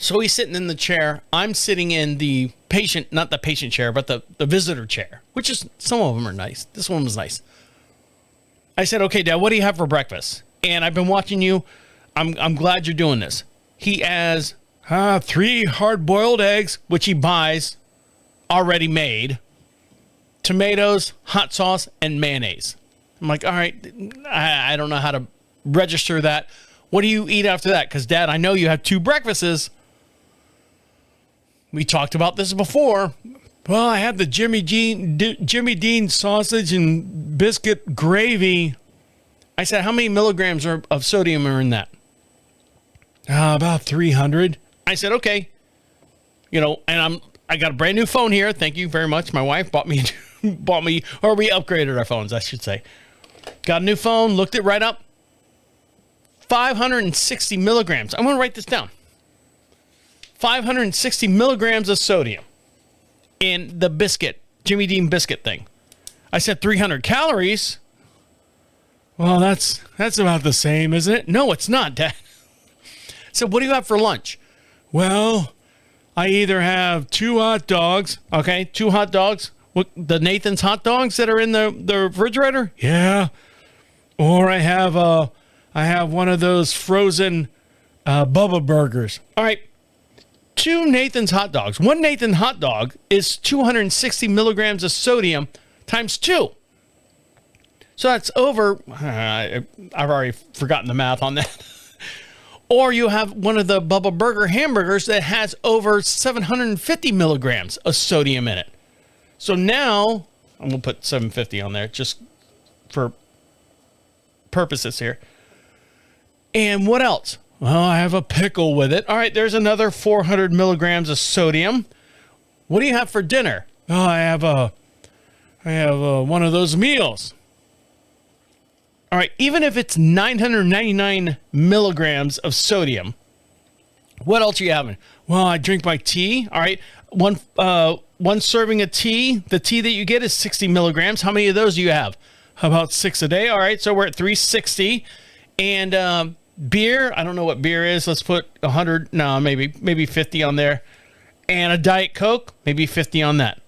So he's sitting in the chair. I'm sitting in the patient, not the patient chair, but the visitor chair, which is, some of them are nice. This one was nice. I said, okay, Dad, what do you have for breakfast? And I've been watching you. I'm glad you're doing this. He has 3 hard-boiled eggs, which he buys already made, tomatoes, hot sauce, and mayonnaise. I'm like, all right, I don't know how to register that. What do you eat after that? Because, Dad, I know you have 2 breakfasts. We talked about this before. Well, I had the Jimmy Dean sausage and biscuit gravy. I said, how many milligrams of sodium are in that? About 300. I said, okay. And I got a brand new phone here. Thank you very much. My wife bought me, or we upgraded our phones, I should say. Got a new phone, looked it right up. 560 milligrams. I'm going to write this down. 560 milligrams of sodium in the biscuit, Jimmy Dean biscuit thing. I said 300 calories. Well, that's about the same, isn't it? No, it's not, Dad. So what do you have for lunch? Well, I either have 2 hot dogs. Okay, 2 hot dogs. What, the Nathan's hot dogs that are in the refrigerator? Yeah. Or I have one of those frozen Bubba burgers. All right. 2 Nathan's hot dogs. 1 Nathan hot dog is 260 milligrams of sodium times 2. So that's over. I've already forgotten the math on that. Or you have one of the Bubba Burger hamburgers that has over 750 milligrams of sodium in it. So now, I'm going to put 750 on there just for purposes here. And what else? Well, I have a pickle with it. All right, there's another 400 milligrams of sodium. What do you have for dinner? Oh, I have one of those meals. All right, even if it's 999 milligrams of sodium, what else are you having? Well, I drink my tea. All right, one serving of tea. The tea that you get is 60 milligrams. How many of those do you have? About 6 a day. All right, so we're at 360. And beer, I don't know what beer is. Let's put 100, no, maybe 50 on there. And a Diet Coke, maybe 50 on that.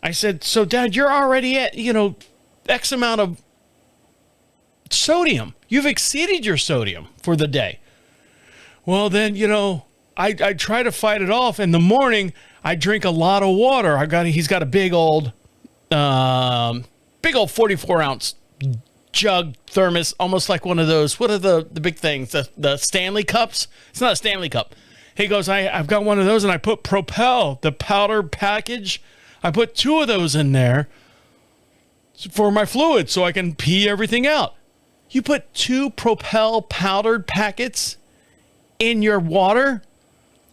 I said, so Dad, you're already at, X amount of sodium. You've exceeded your sodium for the day. Well, then, I try to fight it off. In the morning, I drink a lot of water. He's got a big old 44-ounce jug thermos, almost like one of those. What are the big things? The Stanley cups? It's not a Stanley cup. He goes, I've got one of those, and I put Propel, the powder package. I put 2 of those in there for my fluid so I can pee everything out. You put 2 Propel powdered packets in your water?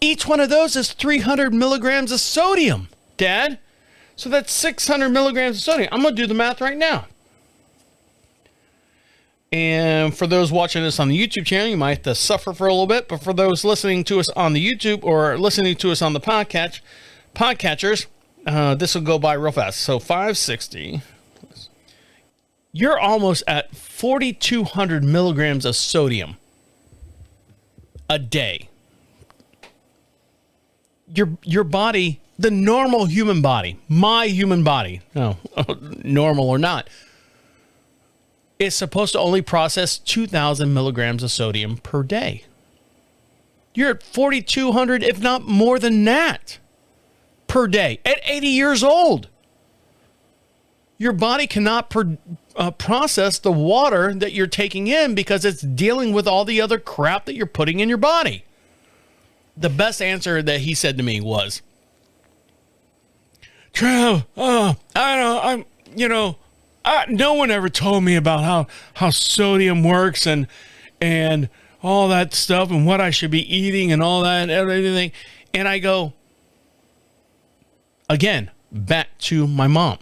Each one of those is 300 milligrams of sodium, Dad. So that's 600 milligrams of sodium. I'm going to do the math right now. And for those watching this on the YouTube channel, you might have to suffer for a little bit. But for those listening to us on the YouTube or listening to us on the podcatchers, this will go by real fast. So 560. You're almost at 4,200 milligrams of sodium a day. Your body, the normal human body, my human body, no, normal or not, is supposed to only process 2,000 milligrams of sodium per day. You're at 4,200, if not more than that, per day at 80 years old. Your body cannot process the water that you're taking in because it's dealing with all the other crap that you're putting in your body. The best answer that he said to me was, Trav, no one ever told me about how sodium works and all that stuff and what I should be eating and all that and everything. And I go, again, back to my mom.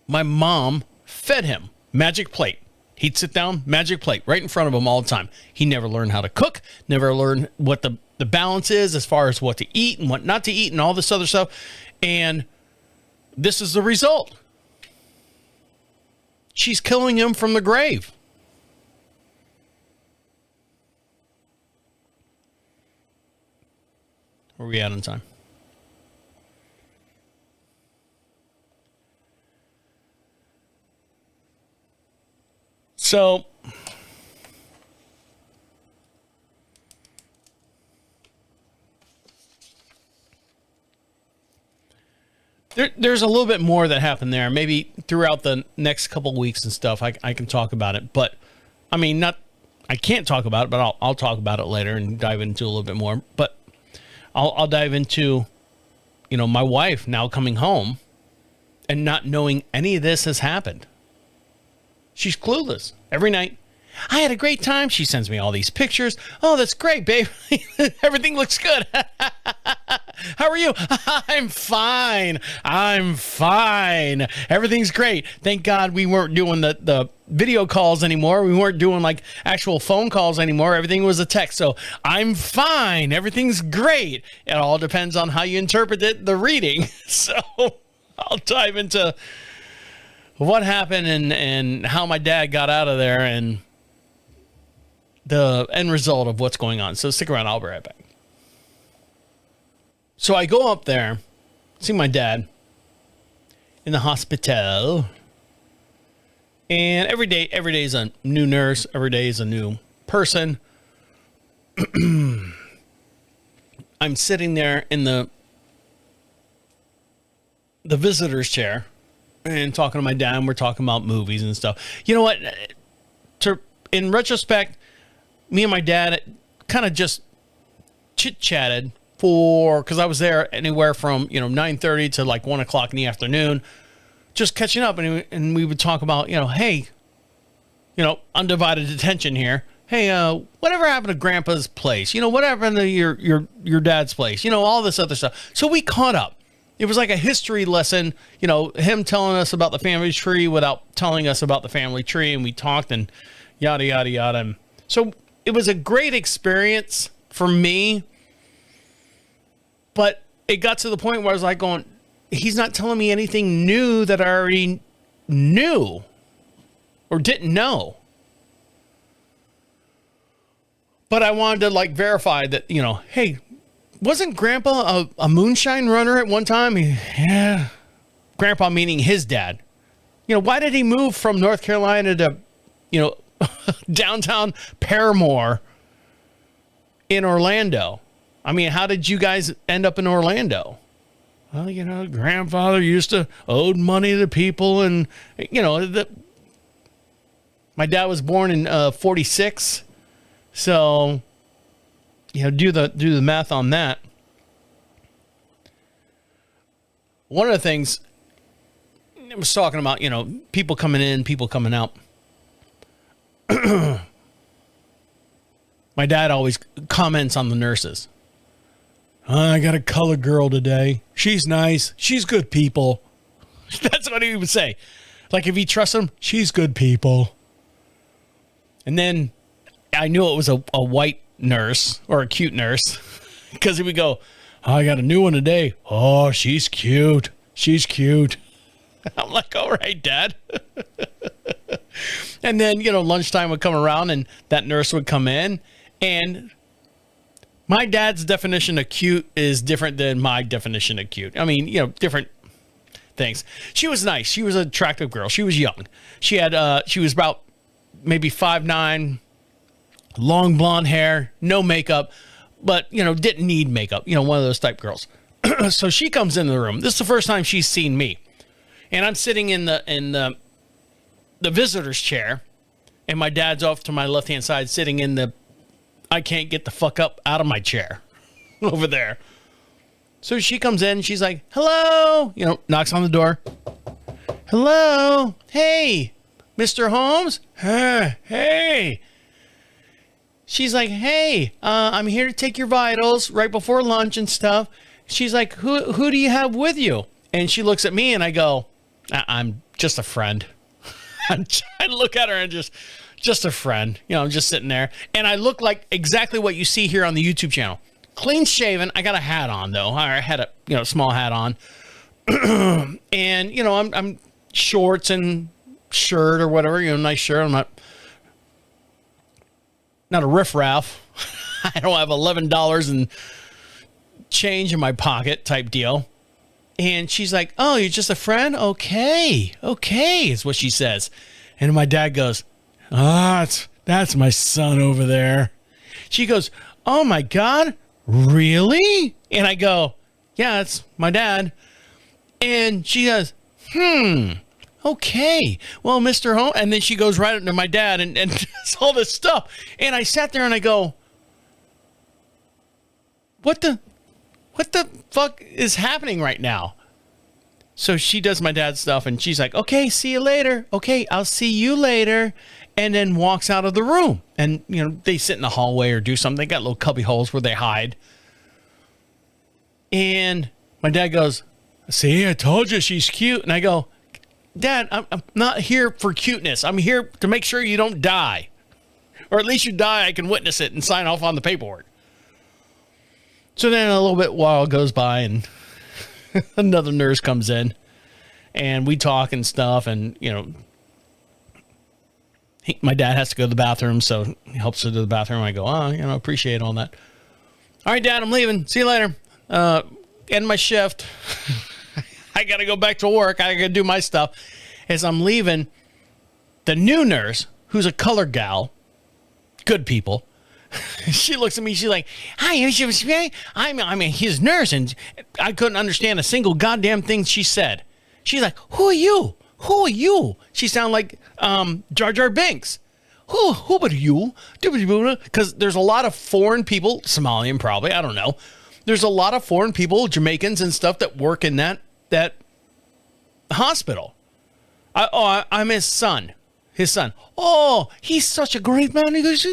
My mom fed him magic plate. He'd sit down, magic plate, right in front of him all the time. He never learned how to cook, never learned what the balance is as far as what to eat and what not to eat and all this other stuff. And this is the result. She's killing him from the grave. Where are we at on time? So, there's a little bit more that happened there. Maybe throughout the next couple weeks and stuff, I can talk about it. But, I mean, I can't talk about it, but I'll talk about it later and dive into a little bit more. But I'll dive into, my wife now coming home and not knowing any of this has happened. She's clueless. Every night, I had a great time. She sends me all these pictures. Oh, that's great, babe. Everything looks good. How are you? I'm fine. Everything's great. Thank God we weren't doing the video calls anymore. We weren't doing like actual phone calls anymore. Everything was a text. So I'm fine. Everything's great. It all depends on how you interpret it, the reading. So I'll dive into what happened and how my dad got out of there and the end result of what's going on. So stick around. I'll be right back. So I go up there, see my dad in the hospital. And every day is a new nurse. Every day is a new person. I'm sitting there in the visitor's chair and talking to my dad, and we're talking about movies and stuff. You know what? In retrospect, me and my dad kind of just chit-chatted because I was there anywhere from 9:30 to like 1 o'clock in the afternoon, just catching up, and we would talk about hey, undivided attention here. Hey, whatever happened to Grandpa's place? What happened to your dad's place? All this other stuff. So we caught up. It was like a history lesson, him telling us about the family tree without telling us about the family tree. And we talked and yada, yada, yada. And so it was a great experience for me. But it got to the point where I was like going, he's not telling me anything new that I already knew or didn't know. But I wanted to like verify that, hey, wasn't Grandpa a moonshine runner at one time? Yeah. Grandpa meaning his dad. Why did he move from North Carolina to downtown Paramore in Orlando. I mean, how did you guys end up in Orlando? Well, grandfather used to owe money to people, and my dad was born in 46, so do the math on that. One of the things I was talking about, people coming in, people coming out. My dad always comments on the nurses. I got a colored girl today. She's nice. She's good people. That's what he would say. Like, if he trusts them, she's good people. And then I knew it was a white nurse or a cute nurse because he would go, I got a new one today. Oh, she's cute. She's cute. I'm like, all right, Dad. And then, lunchtime would come around and that nurse would come in, and my dad's definition of cute is different than my definition of cute. I mean, different things. She was nice. She was an attractive girl. She was young. She was about maybe 5'9", long blonde hair, no makeup, but, didn't need makeup. One of those type girls. So she comes into the room. This is the first time she's seen me. And I'm sitting in the visitor's chair, and my dad's off to my left-hand side sitting in the I can't get the fuck up out of my chair over there. So she comes in, she's like, hello, knocks on the door. Hello. Hey, Mr. Holmes. Hey. She's like, hey, I'm here to take your vitals right before lunch and stuff. She's like, who do you have with you? And she looks at me and I go, I'm just a friend. I look at her and just a friend, I'm just sitting there, and I look like exactly what you see here on the YouTube channel. Clean shaven. I got a hat on though. I had a small hat on, and I'm shorts and shirt or whatever, nice shirt. I'm not a riffraff. I don't have $11 and change in my pocket type deal. And she's like, oh, you're just a friend? Okay, is what she says. And my dad goes, that's my son over there. She goes, oh my God, really? And I go, yeah, it's my dad. And she goes, okay. Well, Mr. Holmes. And then she goes right up to my dad and does all this stuff. And I sat there and I go, what the fuck is happening right now? So she does my dad's stuff and she's like, okay, see you later. Okay, I'll see you later. And then walks out of the room. And, they sit in the hallway or do something. They got little cubby holes where they hide. And my dad goes, see, I told you she's cute. And I go, Dad, I'm not here for cuteness. I'm here to make sure you don't die. Or at least you die, I can witness it and sign off on the paperwork. So then a little bit while goes by and another nurse comes in and we talk and stuff. And, my dad has to go to the bathroom, so he helps her to the bathroom. I go, appreciate all that. All right, Dad, I'm leaving. See you later. End my shift. I got to go back to work. I got to do my stuff. As I'm leaving, the new nurse, who's a color gal, good people, she looks at me. She's like, hi, I'm his nurse. And I couldn't understand a single goddamn thing she said. She's like, who are you? Who are you? She sounded like Jar Jar Binks. Who are you? Because there's a lot of foreign people, Somalian probably, I don't know. There's a lot of foreign people, Jamaicans and stuff that work in that hospital. I'm his son. Oh, he's such a great man. He goes,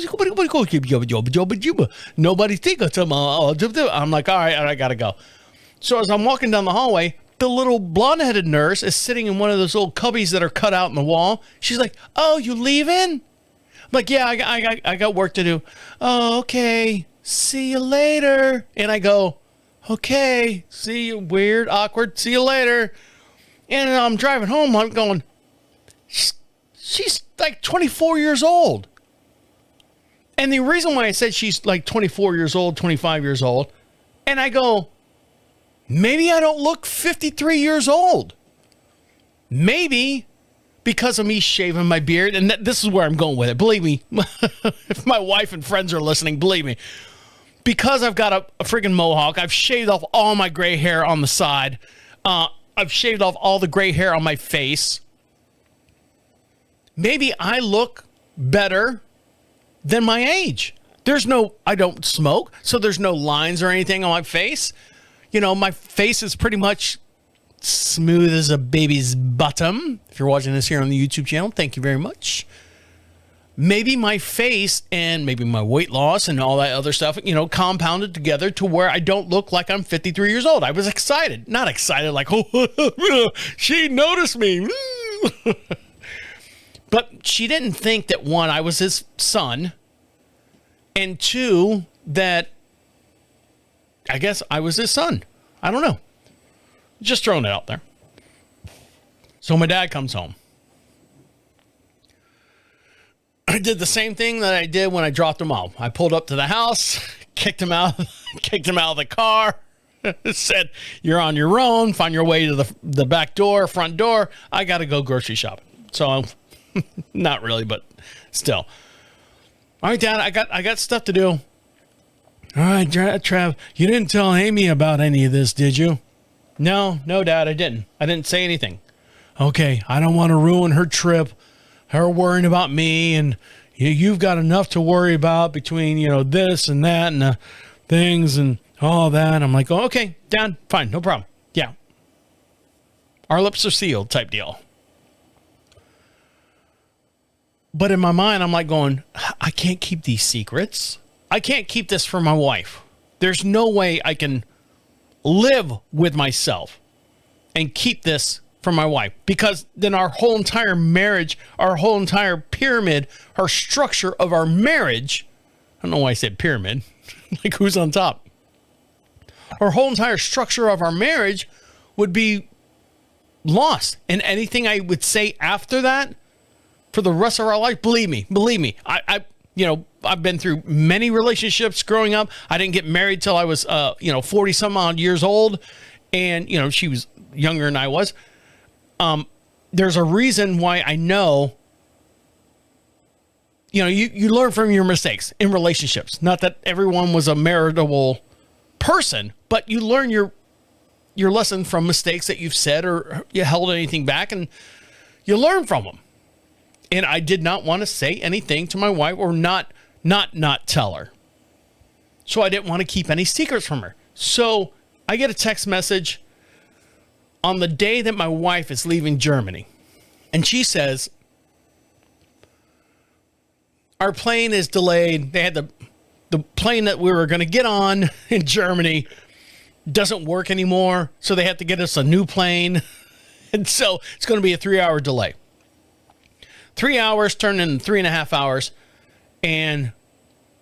nobody think of him. I'm like, all right, I gotta go. So as I'm walking down the hallway, the little blonde-headed nurse is sitting in one of those little cubbies that are cut out in the wall. She's like, oh, you leaving? I'm like, yeah, I got work to do. Oh, okay. See you later. And I go, okay, see you, weird, awkward, see you later. And I'm driving home, I'm going, she's like 24 years old. And the reason why I said she's like 24 years old, 25 years old, and I go, maybe I don't look 53 years old. Maybe because of me shaving my beard, and this is where I'm going with it. Believe me, if my wife and friends are listening, believe me, because I've got a friggin' mohawk, I've shaved off all my gray hair on the side. I've shaved off all the gray hair on my face. Maybe I look better than my age. I don't smoke, so there's no lines or anything on my face. You know, my face is pretty much smooth as a baby's bottom. If you're watching this here on the YouTube channel, thank you very much. Maybe my face and maybe my weight loss and all that other stuff, you know, compounded together to where I don't look like I'm 53 years old. I was excited. Not excited like, oh, she noticed me. But she didn't think that, one, I was his son, and two, that I guess I was his son. I don't know. Just throwing it out there. So my dad comes home. I did the same thing that I did when I dropped him off. I pulled up to the house, kicked him out of the car, said, "You're on your own. Find your way to the back door, front door. I got to go grocery shopping." So, not really, but still. All right, Dad, I got stuff to do. All right, Trav, you didn't tell Amy about any of this, did you? No, Dad, I didn't. I didn't say anything. Okay, I don't want to ruin her trip, her worrying about me, and you've got enough to worry about between, you know, this and that and the things and all that. I'm like, oh, okay, Dad, fine, no problem. Yeah. Our lips are sealed type deal. But in my mind, I'm like going, I can't keep these secrets. I can't keep this from my wife. There's no way I can live with myself and keep this from my wife, because then our whole entire marriage, our whole entire pyramid, our structure of our marriage, I don't know why I said pyramid, like who's on top? Our whole entire structure of our marriage would be lost. And anything I would say after that for the rest of our life, believe me, I've been through many relationships growing up. I didn't get married till I was, 40 some odd years old. And, you know, she was younger than I was. There's a reason why I know, you know, you learn from your mistakes in relationships. Not that everyone was a meritable person, but you learn your lesson from mistakes that you've said or you held anything back, and you learn from them. And I did not want to say anything to my wife or not tell her. So I didn't want to keep any secrets from her. So I get a text message on the day that my wife is leaving Germany. And she says, our plane is delayed. They had the plane that we were going to get on in Germany doesn't work anymore. So they have to get us a new plane. And so it's going to be a 3-hour delay. 3 hours turned into 3.5 hours. And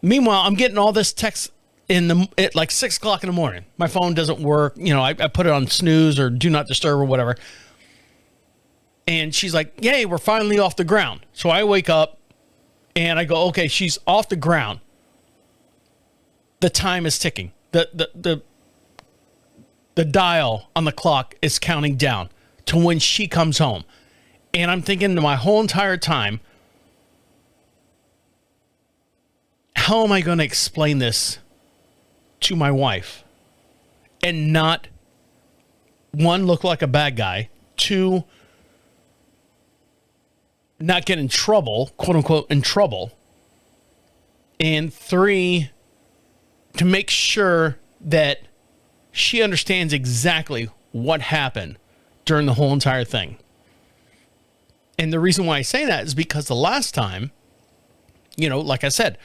meanwhile, I'm getting all this text at like 6 o'clock in the morning. My phone doesn't work. You know, I put it on snooze or do not disturb or whatever. And she's like, yay, we're finally off the ground. So I wake up and I go, okay, she's off the ground. The time is ticking. The dial on the clock is counting down to when she comes home. And I'm thinking my whole entire time, how am I going to explain this to my wife and not, one, look like a bad guy, two, not get in trouble, quote unquote, in trouble, and three, to make sure that she understands exactly what happened during the whole entire thing. And the reason why I say that is because the last time, you know, like I said,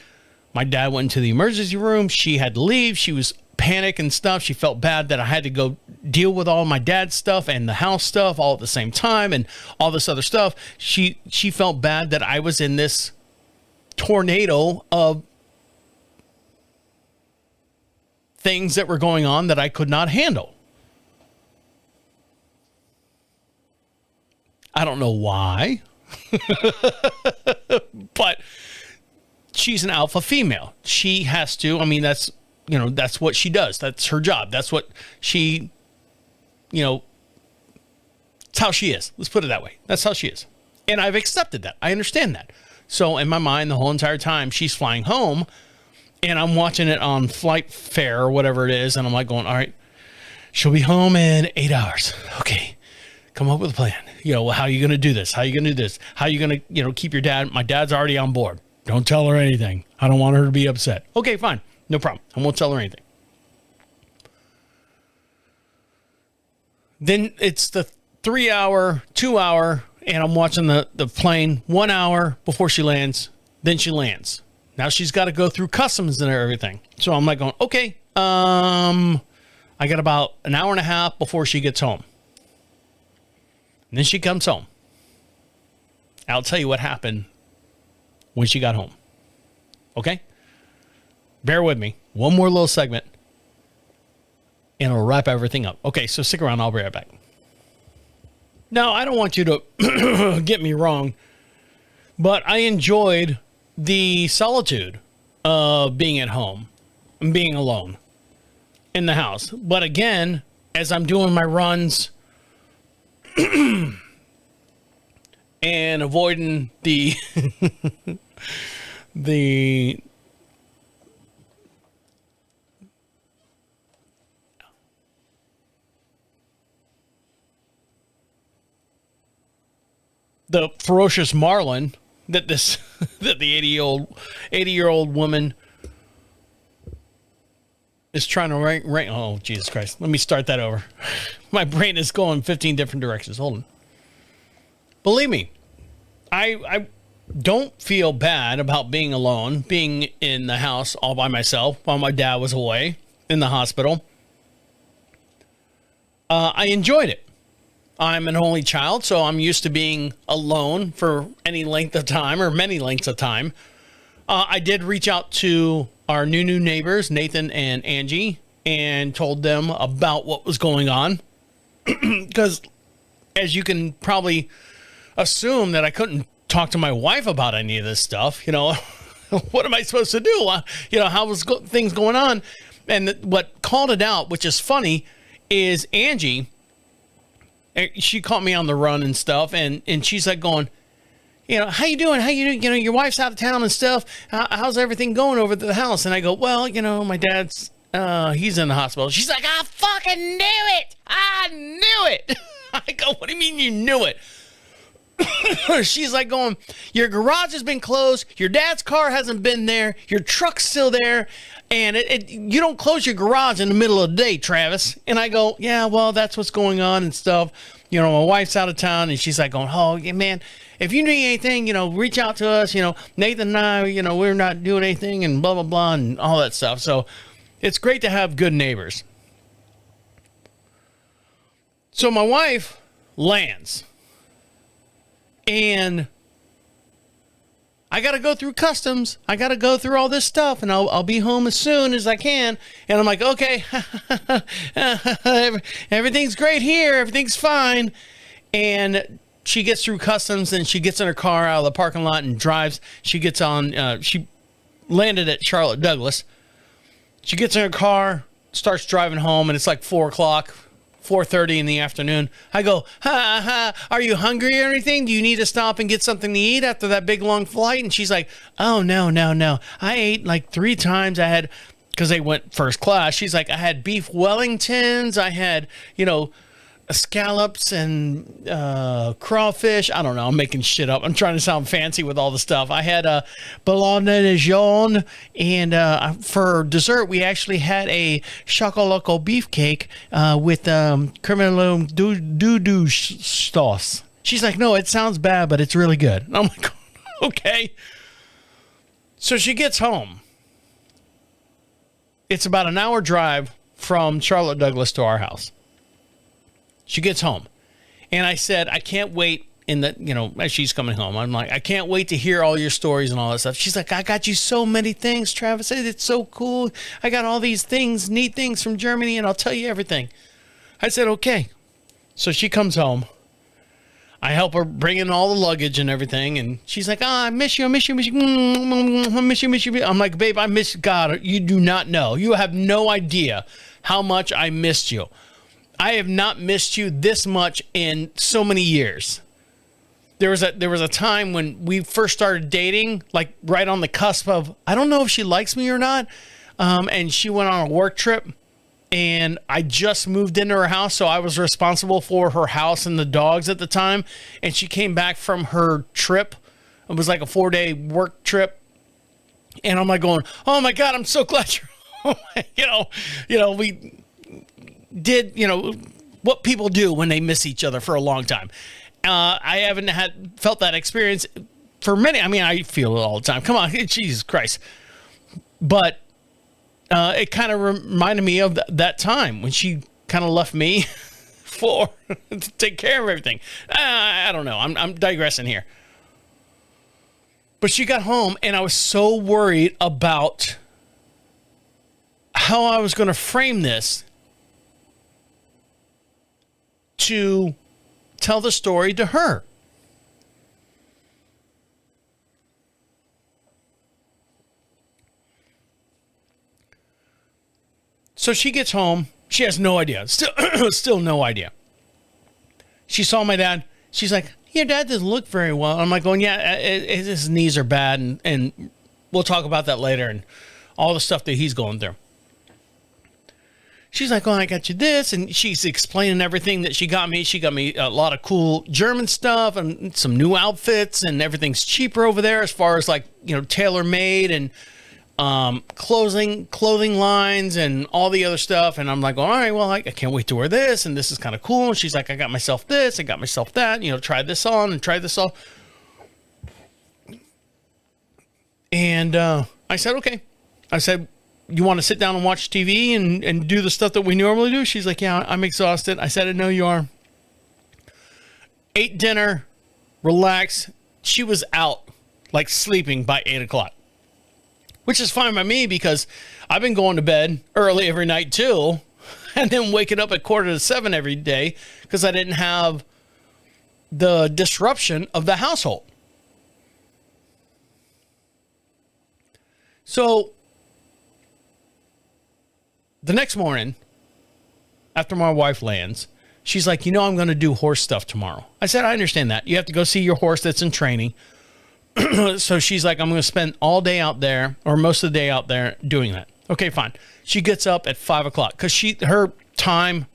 my dad went into the emergency room. She had to leave. She was panicked and stuff. She felt bad that I had to go deal with all my dad's stuff and the house stuff all at the same time and all this other stuff. She felt bad that I was in this tornado of things that were going on that I could not handle. I don't know why, but she's an alpha female. She has to, I mean, that's what she does. That's her job. That's what she, it's how she is. Let's put it that way. That's how she is. And I've accepted that. I understand that. So in my mind, the whole entire time she's flying home and I'm watching it on Flight Fare or whatever it is. And I'm like going, all right, she'll be home in 8 hours. Okay. Come up with a plan. How are you going to do this? How are you going to do this? How are you going to, keep your dad? My dad's already on board. Don't tell her anything. I don't want her to be upset. Okay, fine. No problem. I won't tell her anything. Then it's the 3 hour, 2 hour, and I'm watching the plane 1 hour before she lands. Then she lands. Now she's got to go through customs and everything. So I'm like going, okay, I got about an hour and a half before she gets home. And then she comes home. I'll tell you what happened when she got home. Okay? Bear with me. One more little segment. And it'll wrap everything up. Okay, so stick around. I'll be right back. Now, I don't want you to get me wrong, but I enjoyed the solitude of being at home and being alone in the house. But again, as I'm doing my runs and avoiding the ferocious marlin that the 80-year-old woman is trying to rank. Oh, Jesus Christ. Let me start that over. My brain is going 15 different directions. Hold on. Believe me, I don't feel bad about being alone, being in the house all by myself while my dad was away in the hospital. I enjoyed it. I'm an only child, so I'm used to being alone for any length of time or many lengths of time. I did reach out to our new neighbors, Nathan and Angie, and told them about what was going on. Because as you can probably assume that I couldn't talk to my wife about any of this stuff, what am I supposed to do? How was things going on? And what called it out, which is funny, is Angie. She caught me on the run and stuff, and she's like going, how you doing? How you doing? Your wife's out of town and stuff. How's everything going over at the house? And I go, well, my dad's, he's in the hospital. She's like, I fucking knew it. I knew it. I go, what do you mean you knew it? She's like going, your garage has been closed. Your dad's car hasn't been there. Your truck's still there. And you don't close your garage in the middle of the day, Travis. And I go, yeah, well, that's what's going on and stuff. My wife's out of town. And she's like going, oh, yeah, man, if you need anything, reach out to us. Nathan and I, we're not doing anything and blah, blah, blah, and all that stuff. So it's great to have good neighbors. So my wife lands. And I got to go through customs. I got to go through all this stuff, and I'll be home as soon as I can. And I'm like, okay, everything's great here. Everything's fine. And she gets through customs, and she gets in her car out of the parking lot and drives. She gets on, she landed at Charlotte Douglas. She gets in her car, starts driving home, and it's like 4 o'clock. 4:30 in the afternoon. I go, are you hungry or anything? Do you need to stop and get something to eat after that big long flight? And she's like, oh, no. I ate like 3 times. I had, because they went first class. She's like, I had beef Wellingtons. I had, scallops and crawfish. I don't know. I'm making shit up. I'm trying to sound fancy with all the stuff. I had a bologna de jaune, and for dessert, we actually had a chocolate beefcake with crème doo sauce. She's like, no, it sounds bad, but it's really good. And I'm like, okay. So she gets home. It's about an hour drive from Charlotte Douglas to our house. She gets home, and I said, I can't wait as she's coming home. I'm like, I can't wait to hear all your stories and all that stuff. She's like, I got you so many things, Travis. It's so cool. I got all these things, neat things from Germany, and I'll tell you everything. I said, okay. So she comes home. I help her bring in all the luggage and everything, and she's like, I miss you. I miss you. I miss you. I'm like, babe, I miss God. You do not know. You have no idea how much I missed you. I have not missed you this much in so many years. there was a time when we first started dating, like right on the cusp of, I don't know if she likes me or not. And she went on a work trip, and I just moved into her house. So I was responsible for her house and the dogs at the time. And she came back from her trip. It was like a 4-day work trip. And I'm like going, oh my God, I'm so glad you're home. We did, what people do when they miss each other for a long time. I haven't felt that experience for many. I mean, I feel it all the time. Come on, Jesus Christ. But it kind of reminded me of that time when she kind of left me to take care of everything. I don't know. I'm digressing here. But she got home, and I was so worried about how I was going to frame this to tell the story to her. So she gets home. She has no idea. Still no idea. She saw my dad. She's like, your dad doesn't look very well. I'm like going, yeah, his knees are bad. And we'll talk about that later and all the stuff that he's going through. She's like, oh, I got you this. And she's explaining everything that she got me. She got me a lot of cool German stuff and some new outfits, and everything's cheaper over there as far as like, tailor made and clothing lines and all the other stuff. And I'm like, all right, well, I can't wait to wear this. And this is kind of cool. And she's like, I got myself this. I got myself that, try this on and try this on. And I said, okay. I said, you want to sit down and watch TV and do the stuff that we normally do? She's like, yeah, I'm exhausted. I said, I know you are. Ate dinner, relaxed. She was out, like sleeping by 8 o'clock. Which is fine by me because I've been going to bed early every night too, and then waking up at 6:45 every day because I didn't have the disruption of the household. So the next morning, after my wife lands, she's like, I'm going to do horse stuff tomorrow. I said, I understand that. You have to go see your horse that's in training. So she's like, I'm going to spend all day out there, or most of the day out there doing that. Okay, fine. She gets up at 5 o'clock because her time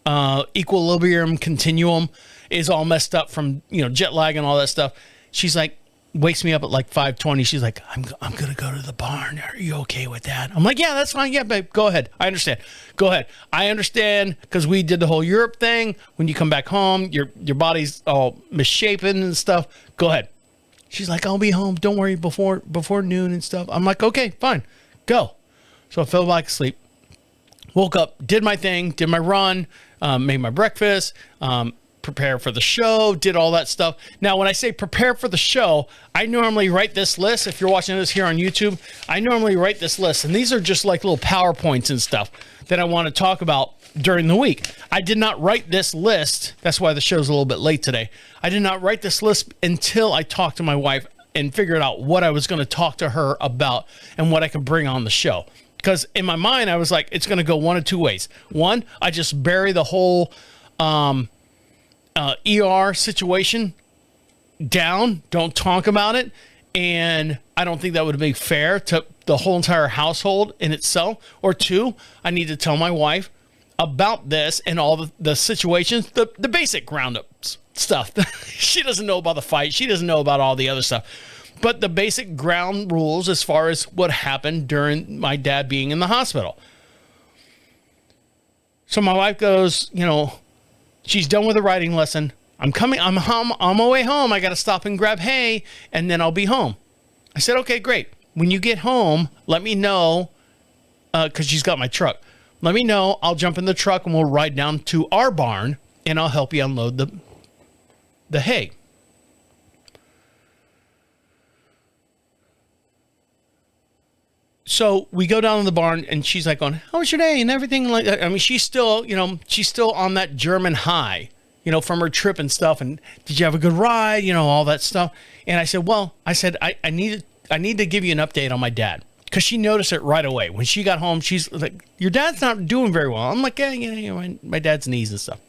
equilibrium continuum is all messed up from jet lag and all that stuff. She's like, wakes me up at like 5:20. She's like, I'm going to go to the barn. Are you okay with that? I'm like, yeah, that's fine. Yeah, babe, go ahead. I understand. Go ahead. I understand because we did the whole Europe thing. When you come back home, your body's all misshapen and stuff. Go ahead. She's like, I'll be home. Don't worry, before noon and stuff. I'm like, okay, fine, go. So I fell back asleep. Woke up, did my thing, did my run, made my breakfast, prepare for the show, did all that stuff. Now, when I say prepare for the show, I normally write this list. If you're watching this here on YouTube, I normally write this list. And these are just like little PowerPoints and stuff that I want to talk about during the week. I did not write this list. That's why the show's a little bit late today. I did not write this list until I talked to my wife and figured out what I was going to talk to her about and what I could bring on the show. Because in my mind, I was like, it's going to go one of two ways. One, I just bury the whole ER situation down, don't talk about it. And I don't think that would be fair to the whole entire household in itself. Or two, I need to tell my wife about this and all the situations, the basic ground-up stuff. She doesn't know about the fight. She doesn't know about all the other stuff. But the basic ground rules as far as what happened during my dad being in the hospital. So my wife goes, she's done with the riding lesson. I'm home, on my way home. I got to stop and grab hay, and then I'll be home. I said, okay, great. When you get home, let me know, because she's got my truck. Let me know. I'll jump in the truck, and we'll ride down to our barn, and I'll help you unload the hay. So we go down to the barn, and she's like, how was your day and everything like that? I mean, she's still on that German high, from her trip and stuff. And did you have a good ride? All that stuff. And I said, I need to give you an update on my dad, because she noticed it right away. When she got home, she's like, your dad's not doing very well. I'm like, yeah, my dad's knees and stuff.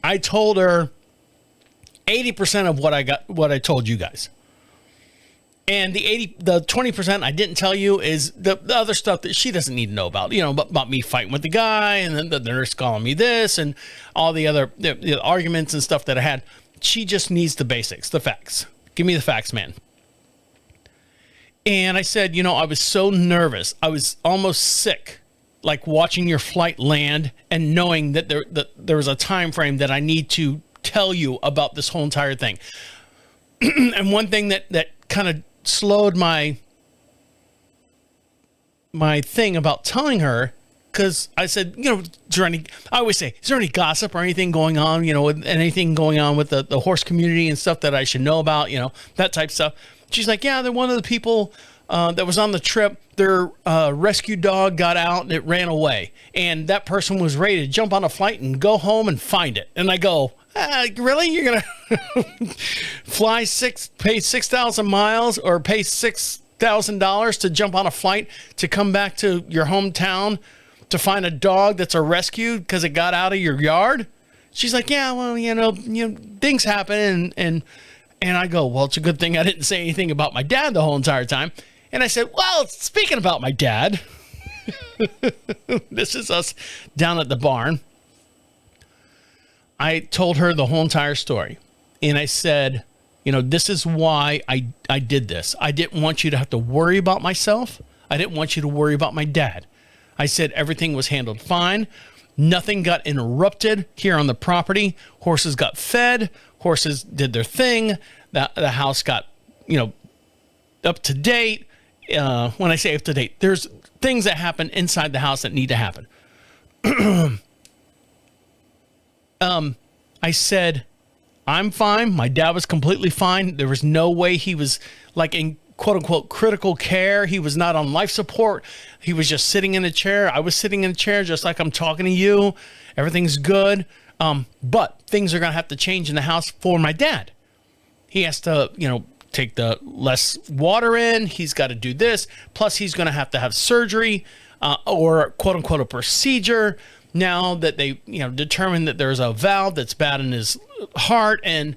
I told her 80% of what I told you guys. And the 20% I didn't tell you is the other stuff that she doesn't need to know about, about me fighting with the guy and then the nurse calling me this and all the other the arguments and stuff that I had. She just needs the basics, the facts. Give me the facts, man. And I said, I was so nervous. I was almost sick, like watching your flight land and knowing that there was a time frame that I need to tell you about this whole entire thing. And one thing that kind of slowed my thing about telling her, because I said, I always say, is there any gossip or anything going on, anything going on with the horse community and stuff that I should know about, that type of stuff. She's like, yeah, they're one of the people that was on the trip. Their rescue dog got out and it ran away. And that person was ready to jump on a flight and go home and find it. And I go, really? You're going to pay 6,000 miles or pay $6,000 to jump on a flight to come back to your hometown to find a dog that's a rescue because it got out of your yard? She's like, yeah, well, things happen. And I go, well, it's a good thing I didn't say anything about my dad the whole entire time. And I said, well, speaking about my dad, this is us down at the barn. I told her the whole entire story. And I said, this is why I did this. I didn't want you to have to worry about myself. I didn't want you to worry about my dad. I said everything was handled fine. Nothing got interrupted here on the property. Horses got fed. Horses did their thing. The house got, up to date. When I say up to date, there's things that happen inside the house that need to happen. I said, I'm fine. My dad was completely fine. There was no way he was like in quote unquote critical care. He was not on life support. He was just sitting in a chair. I was sitting in a chair just like I'm talking to you. Everything's good. But things are going to have to change in the house for my dad. He has to, take the less water in. He's got to do this. Plus he's going to have surgery, or quote unquote a procedure. Now that they, determined that there's a valve that's bad in his heart and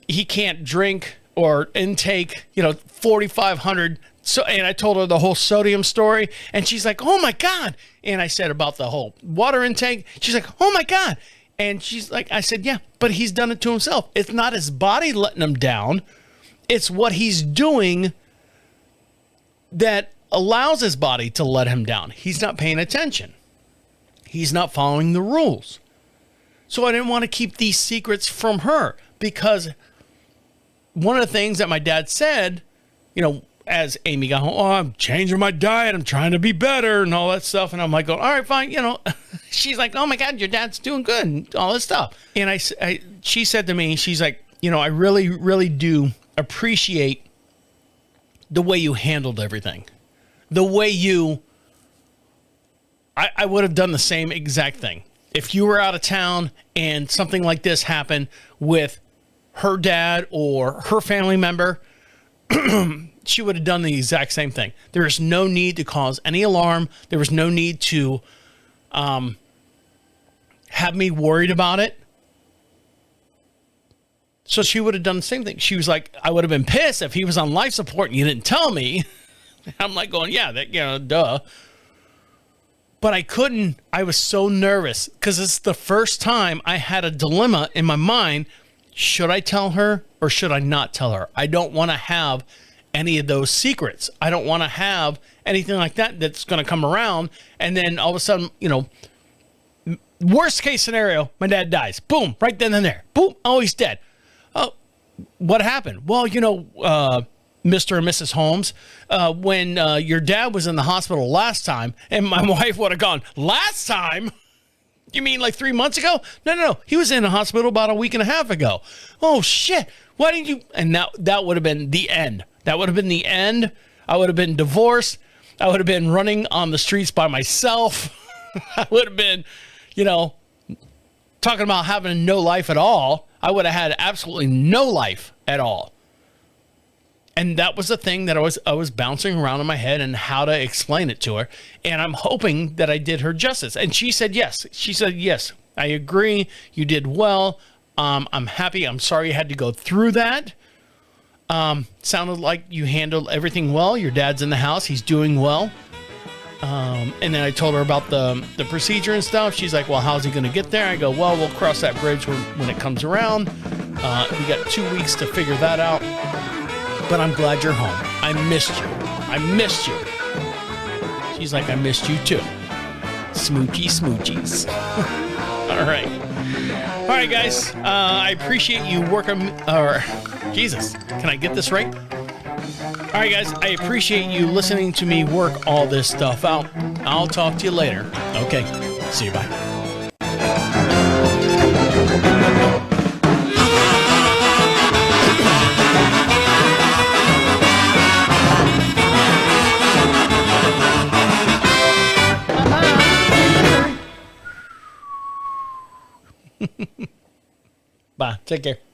he can't drink or intake, 4,500. So, and I told her the whole sodium story and she's like, oh my God. And I said about the whole water intake. She's like, oh my God. And she's like, I said, yeah, but he's done it to himself. It's not his body letting him down. It's what he's doing that allows his body to let him down. He's not paying attention. He's not following the rules. So I didn't want to keep these secrets from her because one of the things that my dad said, as Amy got home, I'm changing my diet. I'm trying to be better and all that stuff. And I'm like, all right, fine. She's like, oh my God, your dad's doing good and all this stuff. And she said to me, she's like, I really, really do appreciate the way you handled everything. The way I would have done the same exact thing. If you were out of town and something like this happened with her dad or her family member, she would have done the exact same thing. There is no need to cause any alarm. There was no need to have me worried about it. So she would have done the same thing. She was like, I would have been pissed if he was on life support and you didn't tell me. I'm like going, yeah, duh. But I couldn't. I was so nervous because it's the first time I had a dilemma in my mind. Should I tell her or should I not tell her? I don't want to have any of those secrets. I don't want to have anything like that that's going to come around. And then all of a sudden, worst case scenario, my dad dies. Boom, right then and there. Boom, oh, he's dead. Oh, what happened? Well, Mr. and Mrs. Holmes, when your dad was in the hospital last time, and my wife would have gone, last time? You mean like 3 months ago? No. He was in the hospital about a week and a half ago. Oh, shit. Why didn't you? And that would have been the end. That would have been the end. I would have been divorced. I would have been running on the streets by myself. I would have been, talking about having no life at all. I would have had absolutely no life at all. And that was the thing that I was bouncing around in my head and how to explain it to her. And I'm hoping that I did her justice. And she said yes. She said, yes, I agree. You did well. I'm happy. I'm sorry you had to go through that. Sounded like you handled everything well. Your dad's in the house. He's doing well. And then I told her about the procedure and stuff. She's like, well, how's he going to get there? I go, well, we'll cross that bridge when it comes around. We got 2 weeks to figure that out. But I'm glad you're home. I missed you. I missed you. She's like, I missed you too. Smoochy smoochies. All right. All right, guys. I appreciate you working. Jesus, can I get this right? All right, guys. I appreciate you listening to me work all this stuff out. I'll talk to you later. Okay. See you. Bye. Bye. Take care.